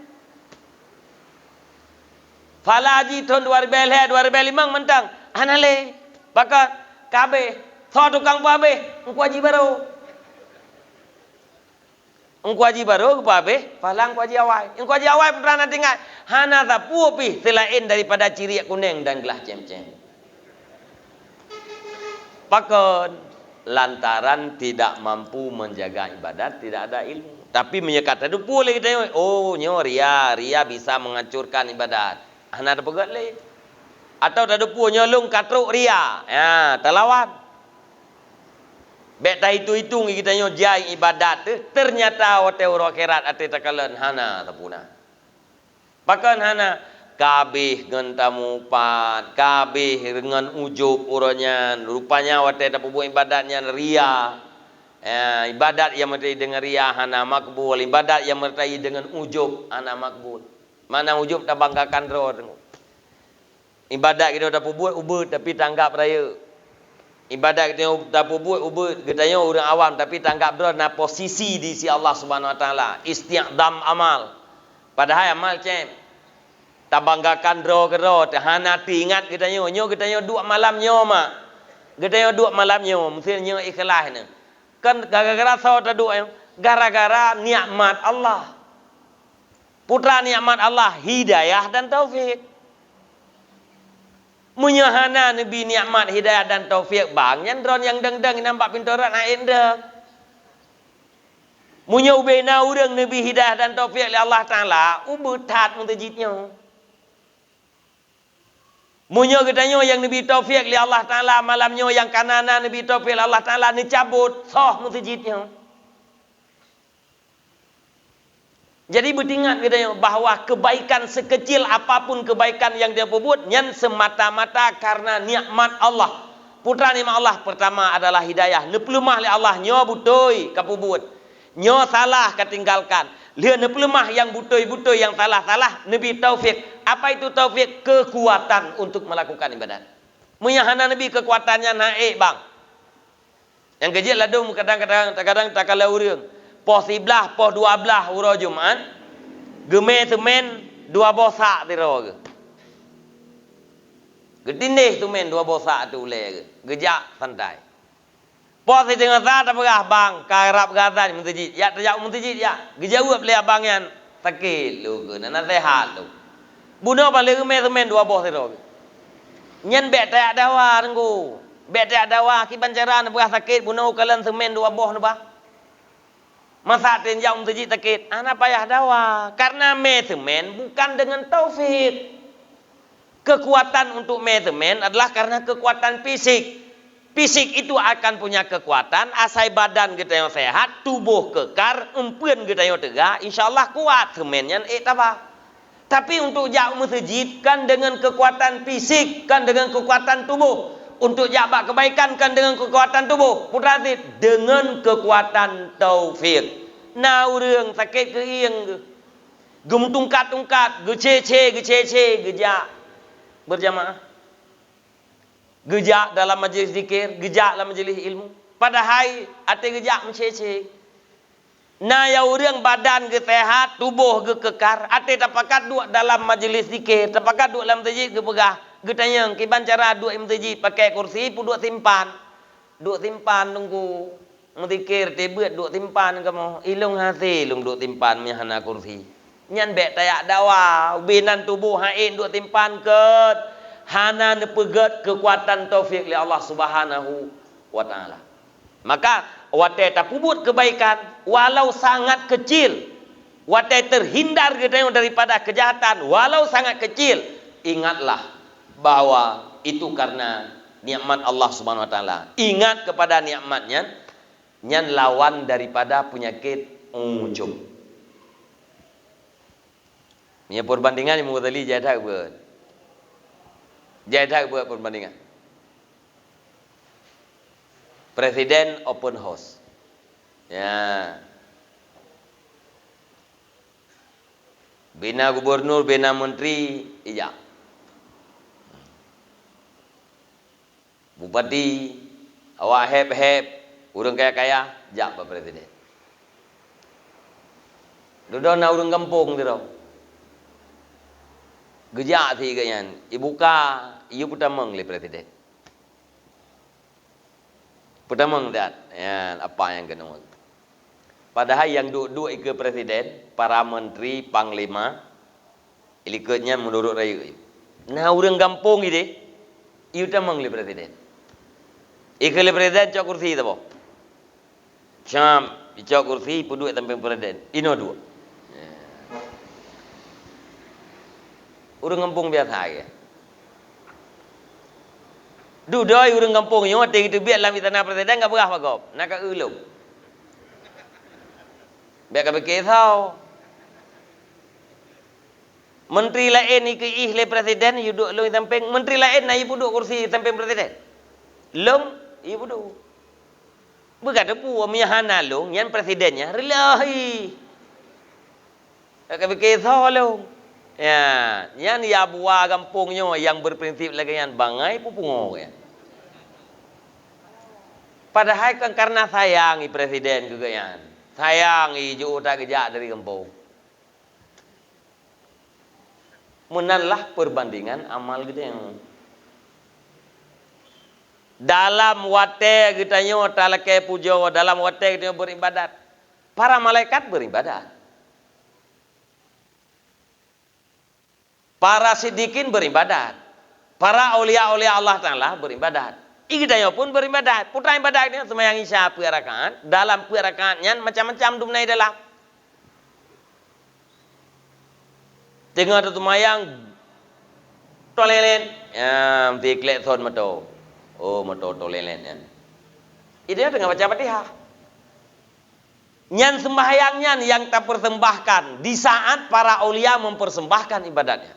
Fala haji tahun 2005 mentang. Hanale, bakat, kabe, thor tukang pabe, engku haji baru. Engku haji baru ke pabe, falang ku haji awai. Engku haji awai pernah tinggal. Hana tapu pi selain daripada ciriak kuning dan gelas cem-cem. Pakon lantaran tidak mampu menjaga ibadat, tidak ada ilmu. Tapi menyekat itu boleh kita. Oh, nyo ria bisa menghancurkan ibadat. Hana ada pegat le. Atau tak ada punya long katruk ria. Ya, terlawan. Bek tak hitung kita nyo jai ibadat tu ternyata wate akhirat ate takalan hana tapuna. Pakan hana kabeh ngan tamu pat, kabeh dengan ujub uronyan. Rupanya wate tak buat ibadatnya ria. Ya, ibadat yang mertai dengan ria hana makbul, ibadat yang mertai dengan ujub hana makbul. Mana ujub tak banggakan roh. Ibadat kita dah buat ubud tapi tanggap raya. Ibadat kita dapat buat ubud katanya orang awam tapi tanggap dia na posisi di si Allah Subhanahu wa taala. Istiqdam amal. Padahal amal cem. Tabanggakan dro ke dro, tahana ingat katanya nyo katanya dua malam nyo mak. Katanya dua malam nyo mesti nyo ikhlas ni. Kan gara-gara sao ta dua gara-gara nikmat Allah. Putra nikmat Allah hidayah dan taufik. Menyahana Nabi nikmat hidayah dan taufik bang yang drone yang deng-deng nampak pintoran ain deng. Munya ubena urang Nabi hidayah dan taufik oleh Allah Taala ubutat muntajidnya. Munya katanya yang Nabi taufik oleh Allah Taala malamnya yang kanana Nabi taufik oleh Allah Taala ni cabut sah muntajidnya. Jadi beringat katanya bahawa kebaikan sekecil apapun kebaikan yang dia perbuat nyan semata-mata karena nikmat Allah. Putra nikmat Allah pertama adalah hidayah. Neplemah oleh Allah nyo butoi ka perbuat. Nyo salah ketinggalkan. Dia neplemah yang butoi-butoi yang salah-salah Nabi taufik. Apa itu taufik? Kekuatan untuk melakukan ibadat. Menyahana Nabi kekuatannya naik bang. Yang kecil ladung kadang-kadang tak kala urang. Pos 11, pos 12 urang Jumaat. Gemeh semen 2 bosak tiro ke. Gedindih semen 2 bosak tu le ke. Gejak santai. Pos setengah saat apa bang, karap gazan muntajid. Ya terjak muntajid ya. Gejawab le abang yang sakit lu ke, nak sehat lu. Bunuh balik gemeh semen 2 bos tiro ke. Nyen bet tak dawa nengku. Bet tak dawa ki bancaran apa sakit bunuh kalian semen 2 bos ni bah. Masa tinjau muntajid sakit, ana payah dawa. Karena semen bukan dengan taufik. Kekuatan untuk semen adalah karena kekuatan fisik. Fisik itu akan punya kekuatan, asai badan kita yang sehat, tubuh kekar, empun kita yang tegak, insyaallah kuat semennya tabah. Tapi untuk jauh masjid kan dengan kekuatan fisik, kan dengan kekuatan tubuh. Untuk jabat kebaikan kan dengan kekuatan tubuh. Putra dengan kekuatan taufik. Nah urang sakit ke ieng ke. Gem tungkat-tungkat, gecece, gejak berjamaah. Gejak dalam majlis zikir, gejak dalam majlis ilmu. Padahal ate gejak mencece. Nah ya urang badan ge sehat, tubuh ge kekar, ate tapakat duk dalam majlis zikir, tapakat duk dalam masjid ge pegah. Getanya kiban cara duk imtajid pakai kursi pu duk simpan. Duk simpan nunggu menzikir tebet duk simpan kamu. Ilung hati ilung duk simpan mihana kursi. Nyan bek tayak dawa, ubinan tubuh hain duk simpan ket. Hana nepegat kekuatan taufik li Allah Subhanahu wa taala. Maka watai tak pubut kebaikan walau sangat kecil. Watai terhindar daripada kejahatan walau sangat kecil. Ingatlah bahwa itu karena nikmat Allah Subhanahu wa taala. Ingat kepada nikmatnya, nyan lawan daripada penyakit ujub. Punya perbandingan yang Mughazali jadah buat. Jadah buat perbandingan. Presiden open house. Ya. Bina gubernur, bina menteri, ijak. Bupati, awak heb-heb, urang kaya-kaya, jak Pak Presiden. Duduk na urang kampung tu tau. Gejak si ganyan, ibuka, iu putamang le Presiden. Putamang dat, ya, apa yang kena. Padahal yang duduk ke Presiden, para menteri, panglima, ilikutnya menurut rayu. Nah urang kampung ini, iu tamang le Presiden. Ikut presiden cok kursi tu boh. Syam cok kursi pu duit tampil presiden. Ino dua. Urang kampung biasa ya. Dudoi urang kampung yo tinggi tu biar dalam istana presiden enggak berah bagop. Nak ka ulung. Biar ka bekesau. Menteri lain ni ke le presiden yu duduk lu samping menteri lain na yu duduk kursi samping presiden. Long ibu tu. Berkata pu mihana long yang presidennya relahi. Tak kisah long. Ya, yang ya buah kampungnya yang berprinsip lagi yang bangai pu pungo ya. Padahal kan karena sayangi presiden juga ya. Sayangi jauh tak kejak dari kampung. Menanlah perbandingan amal kita yang dalam wate kita nyo talake pujo, dalam wate kita beribadat. Para malaikat beribadat. Para siddiqin beribadat. Para aulia-aulia Allah Ta'ala beribadat. Ikitanya pun beribadat. Putra ibadat ini semayang isya 2 rakaat. Dalam 2 rakaatnya macam-macam dumnai dalam. Tengah tu semayang tolelen. Ya, mesti klek son mato. Oh, mato tolelen ya. Ini tengah baca Fatihah. Nyan sembahyangnya yang tak persembahkan di saat para aulia mempersembahkan ibadatnya.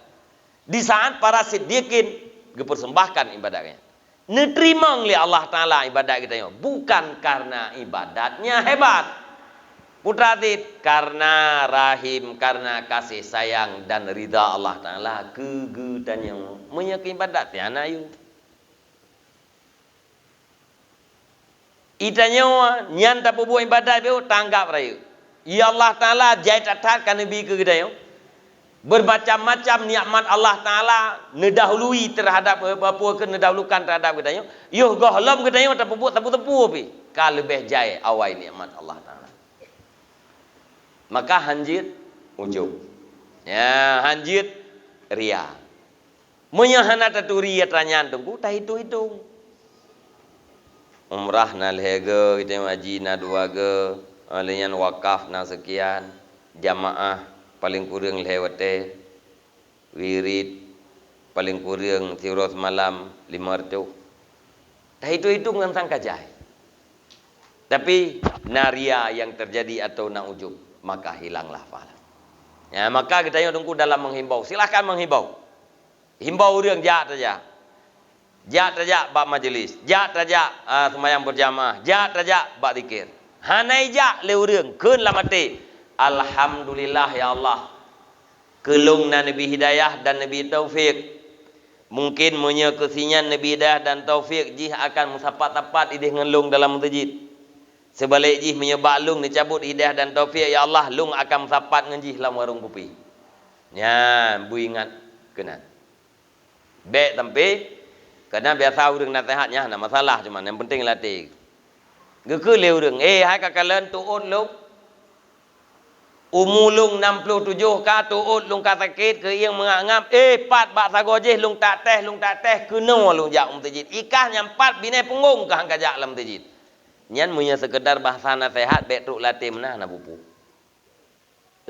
Di saat para siddiqin dipersembahkan ibadatnya. Diterima oleh Allah Ta'ala ibadat kita ini. Bukan karena ibadatnya hebat. Putra tit, karena rahim, karena kasih sayang dan ridha Allah Ta'ala. Kegedannya menyaki ibadat ya nayu. Itanya nyan tak buat ibadat itu tanggap rayu. Ya Allah Ta'ala jai tatat kan nabi kegedannya. Bermacam-macam nikmat Allah Ta'ala nedahului terhadap apa ke nedahulukan terhadap kita. Yo gohlom kita tak buat tepu-tepu api. Kalau lebih jaya awal nikmat Allah Ta'ala. Maka hanjit ujub. Ya, hanjit ria. Menyahana tatu ria tanyaan tunggu tak hitung-hitung. Umrah na lehege kita haji na 2 ge, alian wakaf na sekian, jamaah paling kurang lewate, wirid paling kurang tiros malam 500. Dah itu dengan sangka jahil. Tapi naria yang terjadi atau naujub, maka hilanglah pahala. Ya, maka kita yang tunggu dalam menghimbau. Silakan menghimbau. Himbau orang jahat saja. Jahat saja bab majlis. Jahat saja sembahyang berjamaah. Jahat saja bab zikir. Hanai jak le orang keun la mati. Alhamdulillah ya Allah. Kelung na Nabi Hidayah dan Nabi Taufik. Mungkin punya kesinyan Nabi Hidayah dan Taufik jih akan musapat-tapat idih ngelung dalam masjid. Sebalik jih menyebab lung dicabut Hidayah dan Taufik ya Allah lung akan musapat ngejih dalam warung kopi. Ya, bu ingat kena. Baik tampi kerana biasa orang nasihatnya nak masalah cuma yang penting latih. Geku le orang hai kakalan tuun lung umulung 67 ka tuut lung ka sakit ke yang mengangap pat bak sagojeh lung tak teh kena lung jak masjid ikah nyampat bine punggung ka hang kajak dalam masjid nyan munya sekedar bahasa nasihat bet truk latih menah na pupu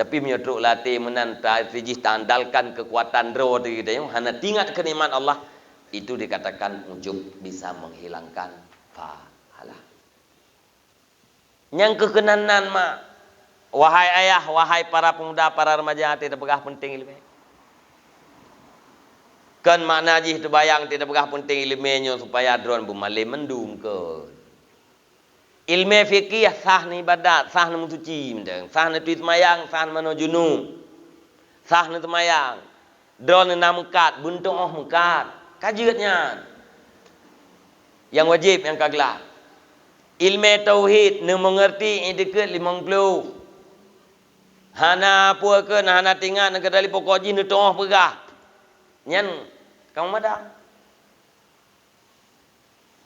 tapi munya truk latih menan tajih tandalkan kekuatan ro tu gitu hana tingat kenikmat Allah itu dikatakan ujub bisa menghilangkan pahala yang kekenanan mak. Wahai ayah, wahai para pemuda, para remaja, tidak pegah penting ilmu. Kan makna jih terbayang tidak pegah penting ilmunya supaya drone bumale mendum ke. Ilmu fikih sah ni ibadat, sah ni mensuci mendeng, sah ni tuit mayang, sah ni manojunu. Sah ni temayang. Drone na mekat, buntung mekat. Kajiatnya. Yang wajib yang kaglah. Ilmu tauhid ni mengerti dekat 50. Hana puakeun hana tinggal nak dari pokok jin nu tengah pegah. Nyan kamu madang.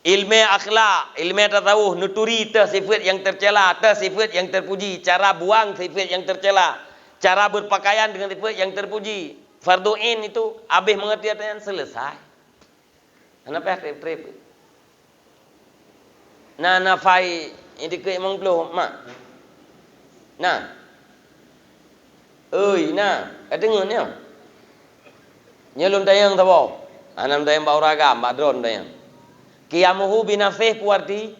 Ilmu akhlak, ilmu tasawuf nuturi sifat yang tercela, sifat yang terpuji, cara buang sifat yang tercela, cara berpakaian dengan sifat yang terpuji. Fardu ain itu habis mengerti artian selesai. Kenapa trip-trip? Nah nafai ini ke emang belum mak. Nah nah, dengar ni. Nyelum tayang tabo. Anam tayang bau ragam, badron tayang. Qiyamuhu binafsih puarti.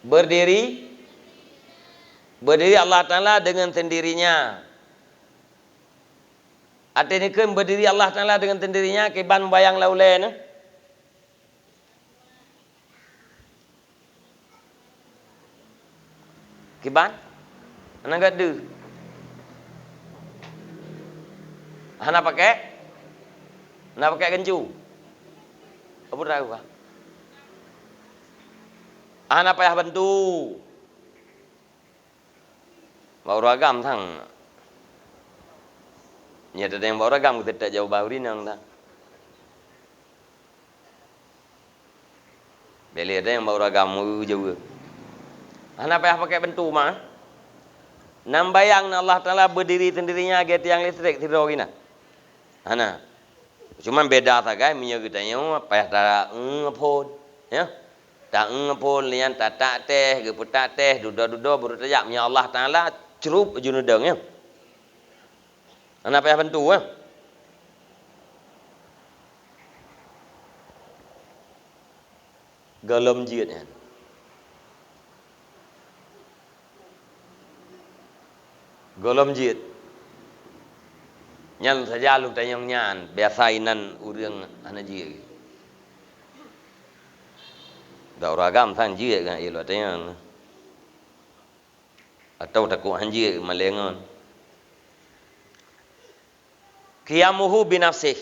Berdiri Allah Ta'ala dengan sendirinya. Artinya kan berdiri Allah Ta'ala dengan sendirinya keban bayang laulen. Kiban? Anak gadu. Hana pakai? Nak pakai kencu. Apa dah aku? Nak payah bantu. Bau ragam thang. Nya ada yang bau ragam kita tak jauh bau rinang dah. Bila ada yang bau ragam jauh. Nak payah pakai bantu mah. Nam bayang Allah Taala berdiri sendirinya agak tiang listrik tidur gina. Ana. Cuma beda saja minyak kita yang payah tak ngepon, ya. Tak ngepon lian tak teh, geputak teh, duda baru tajak minyak Allah Taala cerup junudang ya. Ana payah bantu ya. Galam jiat ya. Galam jiat. Nyan saja lu tanyang nyan biasa inan urang ana jiat. Dah ragam san jiat kan ilo tanyang. Atau takut hanjir malengan. Qiyamuhu binafsih.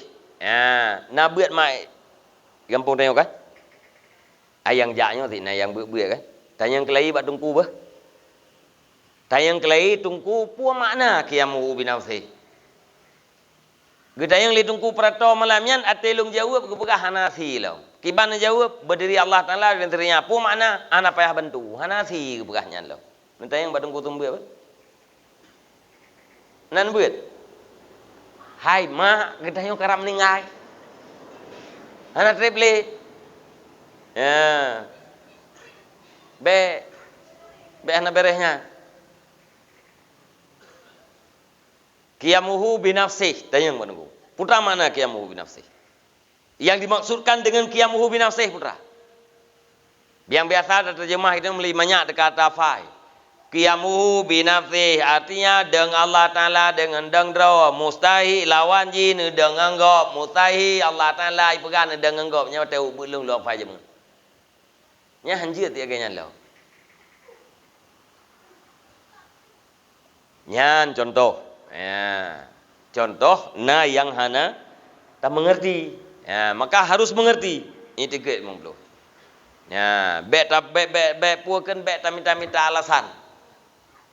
Nak buat mai gampang tengok kan? Ayang jaknya thì này yang buat kan? Tanyang kelai bak tungku bah. Tanyang kelai tungku pua makna qiyamuhu binafsih. Kita yang litungku perato malamnya atelung jawab kepegah Hanafi lah. Kiban jawab berdiri Allah Taala dan terinya apa makna ana payah bantu Hanafi kepegahnya lah. Nanti yang batungku tumbuh apa? Nan buat. Hai mak kita yang karam meninggal. Ana triple. Ya. Be ana berehnya. Qiyamuhu binafsih, tanyang menunggu. Putra mana qiyamuhu binafsih? Yang dimaksudkan dengan qiyamuhu binafsih putra. Yang biasa terjemah itu meli banyak dekat tafai. Qiyamuhu binafsih artinya dengan Allah Taala dengan dengdro mustahi lawan jin dengan gop mustahi Allah Taala ipegan dengan gop nya tahu belum lo fai jemu. Nya hanjir ti agaknya lo. Nyan contoh. Ya, contoh na yang hana tak mengerti. Ya, maka harus mengerti. Ini tiga mulu. Ya, bet puakan bet minta alasan.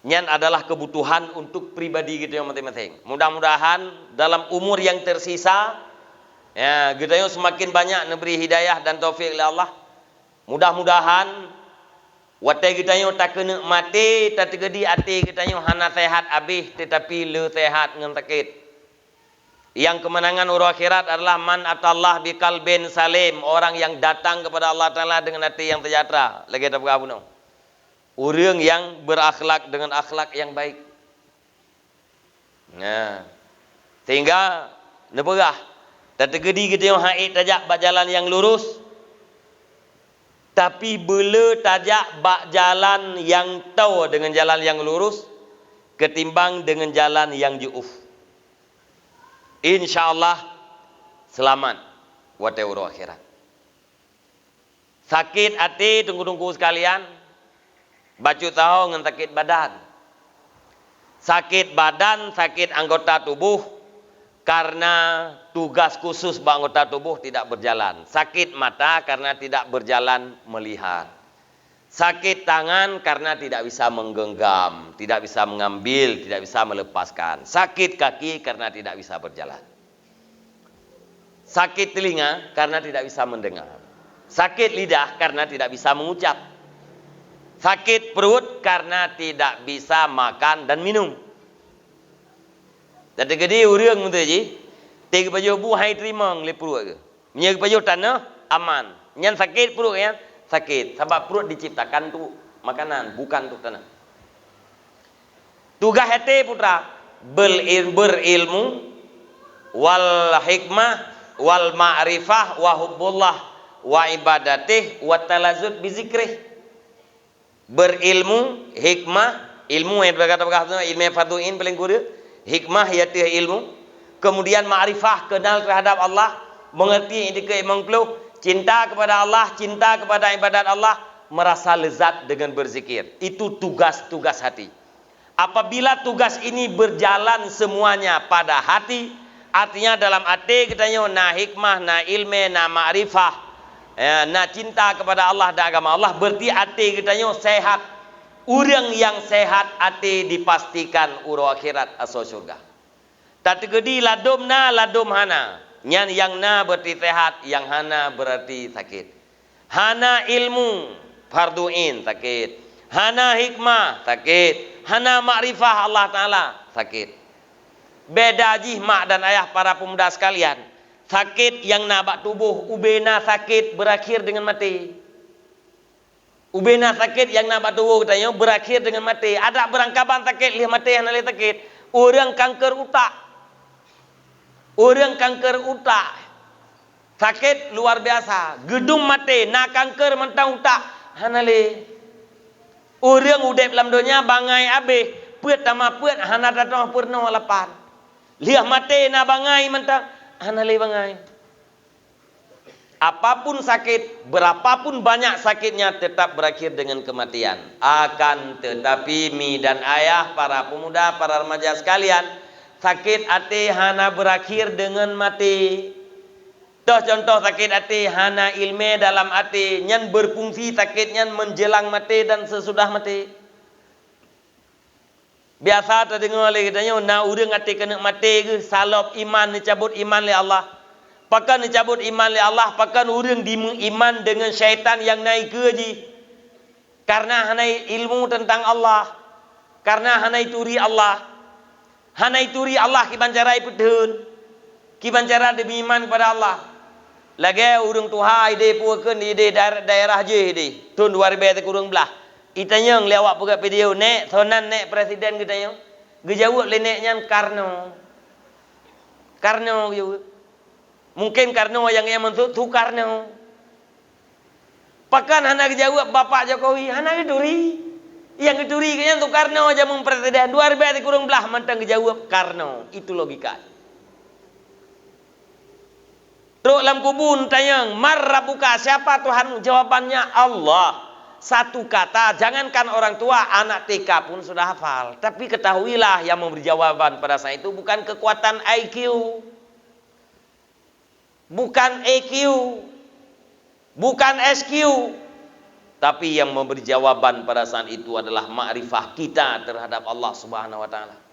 Nyan adalah kebutuhan untuk pribadi kita yang masing-masing. Mudah-mudahan dalam umur yang tersisa, ya, kita yang semakin banyak memberi hidayah dan taufik oleh Allah. Mudah-mudahan watai kita yang tak kena mati, tak terjadi hati kita yang hana sehat habis, tetapi le sehat dengan sakit. Yang kemenangan urus akhirat adalah man atallah biqalbin salim, orang yang datang kepada Allah Taala dengan hati yang sejahtera. Lagi tak berapa no? Orang yang berakhlak dengan akhlak yang baik. Nah, sehingga neperah, tak terjadi kita yang haid tajak berjalan yang lurus. Tapi bila tajak bak jalan yang tahu dengan jalan yang lurus ketimbang dengan jalan yang ju'uf. InsyaAllah selamat watai urus akhirat. Sakit hati tunggu-tunggu sekalian. Bacu tahu dengan sakit badan. Sakit badan, sakit anggota tubuh. Karena tugas khusus anggota tubuh tidak berjalan. Sakit mata karena tidak berjalan melihat. Sakit tangan karena tidak bisa menggenggam, tidak bisa mengambil, tidak bisa melepaskan. Sakit kaki karena tidak bisa berjalan. Sakit telinga karena tidak bisa mendengar. Sakit lidah karena tidak bisa mengucap. Sakit perut karena tidak bisa makan dan minum. Jadi gede urang tu je. Tiga baju bu hai terima ngeli perut ke. Nyak baju tanah aman. Nyan sakit perut kan? Sakit. Sebab perut diciptakan tu makanan, bukan tu tanah. Tugas hati putra berilmu wal hikmah wal ma'rifah wa hubbullah wa ibadatih wa talazud bi zikrih. Berilmu, hikmah, ilmu yang berkata-kata ilmu fardhu'in paling kuda. Hikmah iaitu ilmu, kemudian ma'rifah, kenal terhadap Allah, mengerti indika imam keluh, cinta kepada Allah, cinta kepada ibadat Allah, merasa lezat dengan berzikir. Itu tugas-tugas hati. Apabila tugas ini berjalan semuanya pada hati, Artinya dalam hati katanya na hikmah, na ilmu, na ma'rifah, na cinta kepada Allah dan agama Allah. Berarti hati katanya sehat. Orang yang sehat hati dipastikan uro akhirat asal surga. Tak tergedi ladum na ladum hana. Yang na berarti sehat, yang hana berarti sakit. Hana ilmu farduin sakit. Hana hikmah sakit. Hana ma'rifah Allah Ta'ala sakit. Beda ji mak dan ayah para pemuda sekalian. Sakit yang nabak tubuh, ubena sakit berakhir dengan mati. Ubena sakit yang nabak tubuh katanya berakhir dengan mati. Ada berangkapan sakit lih mati yang nalih sakit. Orang kanker utak. Orang kanker utak. Sakit luar biasa. Gedung mati, nak kanker mentang utak. Hanalih. Orang udep dalam dunia bangai habis. Puat tambah puat, hana datang purno lapan. Lihat mati na bangai mentang, hanali bangai. Apapun sakit, berapapun banyak sakitnya tetap berakhir dengan kematian. Akan tetapi mi dan ayah, para pemuda, para remaja sekalian, sakit hati hana berakhir dengan mati. Contoh sakit hati hana ilmu dalam hati, nyan berfungsi sakitnya menjelang mati dan sesudah mati. Biasa terdengar oleh katanya, na urang hati kena mati ke, salop iman, dicabut iman oleh Allah. Pakan dicabut iman oleh Allah, pakan urang iman dengan syaitan yang naik ke je. Karena hanai ilmu tentang Allah. Karena hanai turi Allah. Hanai turi Allah kibancarai pedun. Kibancara demi iman kepada Allah. Lagi urang Tuhan ide puakan ide daerah je ide. Tun 2000 kurang belah. Itanya lewat buka video nek sonan nek presiden kita yang gejawab leneknya Karno juga. Mungkin Karno yang maksud tu Karno. Pakan hana gejawab Bapak Jokowi hana geduri. Yang geduri kayaknya tu Karno aja presiden 2000 kurang belah mantang gejawab Karno. Itu logika. Terus dalam kubun tanya marrabuka, siapa Tuhanmu? Jawabannya Allah. Satu kata, jangankan orang tua, anak TK pun sudah hafal. Tapi ketahuilah yang memberi jawaban pada saya itu bukan kekuatan IQ. Bukan EQ. Bukan SQ. Tapi yang memberi jawaban pada saat itu adalah ma'rifah kita terhadap Allah Subhanahu wa Ta'ala.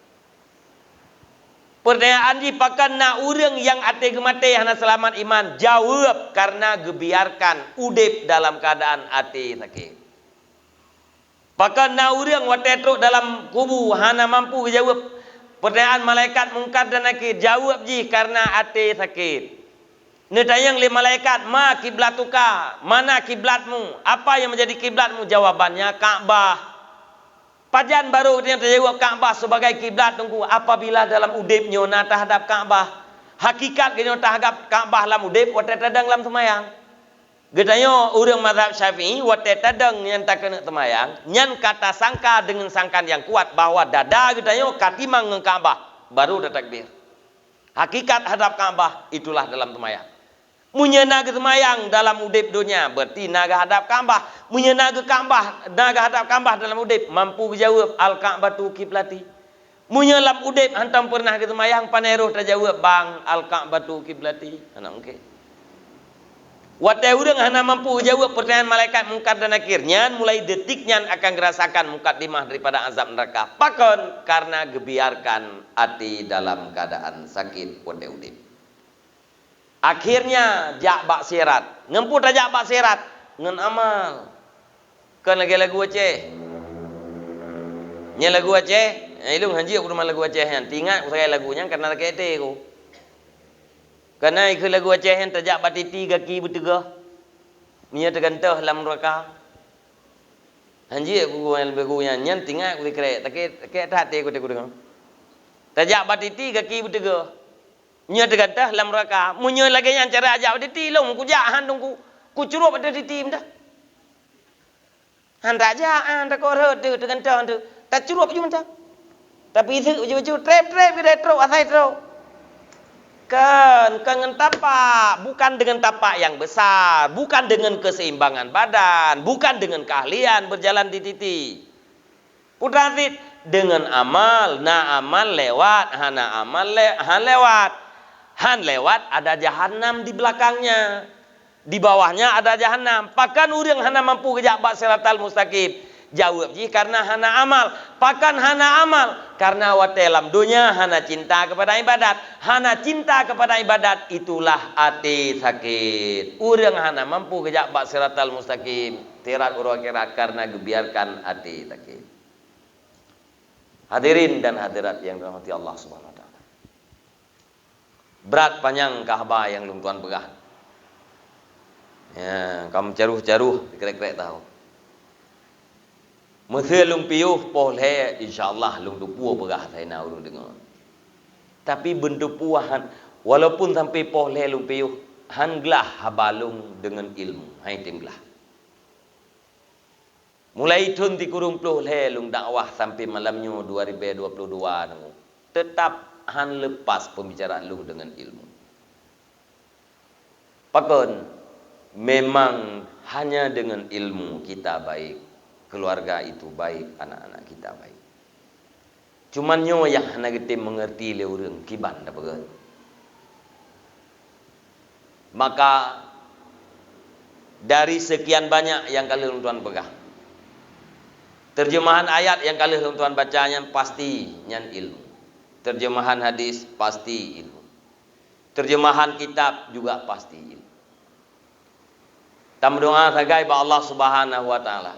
Pertanyaan dipakan na urang yang ate gemate hana selamat iman. Jawab karena gebiarkan udip dalam keadaan ate sakit. Pakan na urang watetruk dalam kubu hana mampu jawab. Pertanyaan malaikat mungkar dan nakir. Jawab ji karena ate sakit. Netayang le malaikat ma kiblatuka. Mana kiblatmu? Apa yang menjadi kiblatmu? Jawabannya Ka'bah. Pajan baru dia terjawab Ka'bah sebagai kiblat tunggu apabila dalam udipnya na terhadap Ka'bah. Hakikat kena terhadap Ka'bah dalam udip wate tadang dalam semayang. Gedanya orang mazhab Syafi'i wate tadang yang tak kena semayang, nyan kata sangka dengan sangkan yang kuat bahwa dada gedanya katimang dengan Ka'bah baru dah takbir. Hakikat hadap Ka'bah itulah dalam semayang. Munya naga semayang dalam udip dunia berarti naga hadap Ka'bah. Munya naga Ka'bah, naga hadap Ka'bah dalam udip mampu jawab al-Ka'batu kiblati. Munya lam udip hantam pernah ke semayang paneroh terjawab bang al-Ka'batu kiblati. Anak mungkin. Watai urang hana mampu jawab pertanyaan malaikat mungkar dan nakirnya mulai detiknya akan merasakan mukadimah daripada azab neraka. Pakon karena gebiarkan hati dalam keadaan sakit watai udip. Akhirnya jak bak sirat. Ngemput aja bak sirat ngen amal. Kan lagi lagu Aceh. Nya lagu Aceh, ilung hanji aku rumah lagu Aceh yang tingat aku saya lagunya karena lagi ete aku. Karena ikut lagu Aceh yang terjak batiti kaki bertegah. Nya tergantah dalam neraka. Hanji aku lagunya nyan tingat aku dikrek tak hati aku dengar. Terjak batiti kaki bertegah. Nya tergantah dalam neraka. Munya lagi yang cara ajak batiti long ku jak handung ku curup ada di tim dah. Han raja an tak korot tu tergantah tu. Tak curup je macam. Tapi itu uju-uju trap kita teruk asai teruk. Kan dengan tapak, bukan dengan tapak yang besar, bukan dengan keseimbangan badan, bukan dengan keahlian berjalan di titi. Putra dengan amal, na amal lewat, hana amal lewat. Han lewat ada jahanam di belakangnya. Di bawahnya ada jahanam. Pakan urang hana mampu kejak bak siratal mustaqim. Jawab ji karena hana amal. Pakan hana amal karena watelam dunia hana cinta kepada ibadat. Hana cinta kepada ibadat itulah hati sakit. Urang hana mampu kejak bak siratal mustaqim. Tirat urang akhirat karena gebiarkan hati sakit. Hadirin dan hadirat yang dirahmati Allah Subhanahu wa taala. Berat panjang kahbah yang lung tuan pegah. Ya, kamu caruh-caruh dikerek-kerek tahu. Mesti lung piuh polhe insyaallah lung dupu pegah saya nak urung dengar. Tapi bentuk puahan walaupun sampai polhe lung piuh han gelah habalung dengan ilmu. Hai timglah. Mulai tun ti kurung puluh le lung dakwah sampai malamnya 2022 nang. Tetap han lepas pembicaraan lung dengan ilmu. Pakon memang hanya dengan ilmu kita baik, keluarga itu baik, anak-anak kita baik. Cuman nyo yang hana kita mengerti le urang kiban da pegeut. Maka dari sekian banyak yang kali tuan pegang, terjemahan ayat yang kali tuan bacanya pasti nyan ilmu. Terjemahan hadis pasti ilmu. Terjemahan kitab juga pasti ilmu. Tam doa sagai ba Allah Subhanahu wa taala.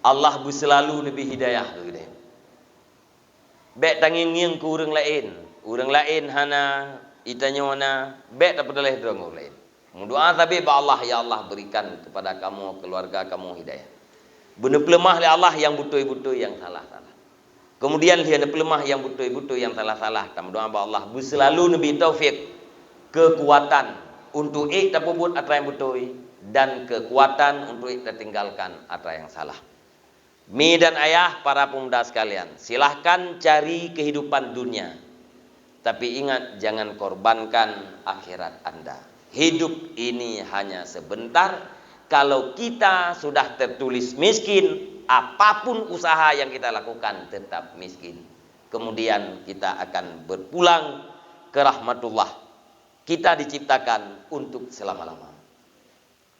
Allah bu selalu nabi hidayah tu dia. Bek tangin ngieng ku urang lain. Urang lain hana itanya wana bek tak pedalih urang lain. Doa tapi ba Allah ya Allah berikan kepada kamu keluarga kamu hidayah. Benda pelemah oleh Allah yang betul-betul yang salah-salah. Kemudian dia ada pelemah yang betul-betul yang salah-salah. Tam doa ba Allah selalu nabi taufik kekuatan untuk tak buat apa yang betul dan kekuatan untuk tak tinggalkan apa yang salah. Mi dan ayah para pemuda sekalian, silahkan cari kehidupan dunia. Tapi ingat jangan korbankan akhirat Anda. Hidup ini hanya sebentar. Kalau kita sudah tertulis miskin, apapun usaha yang kita lakukan tetap miskin. Kemudian kita akan berpulang ke rahmatullah. Kita diciptakan untuk selama-lama.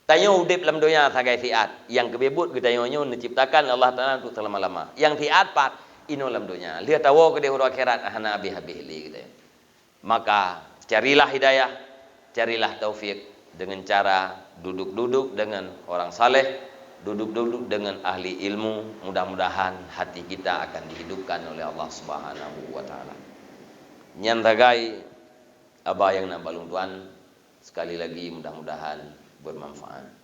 Tanyo udip dalam dunia sagai fiat. Yang kebebut kita nyo diciptakan Allah Taala untuk selama-lama. Yang fiat pat ino dalam dunia. Lihat tahu ke dia akhirat hana habis-habis li gitu. Maka carilah hidayah, carilah taufik dengan cara duduk-duduk dengan orang saleh, duduk-duduk dengan ahli ilmu. Mudah-mudahan hati kita akan dihidupkan oleh Allah Subhanahu wa taala. Nyan tagai abah yang nak balung tuan, sekali lagi mudah-mudahan bermanfaat.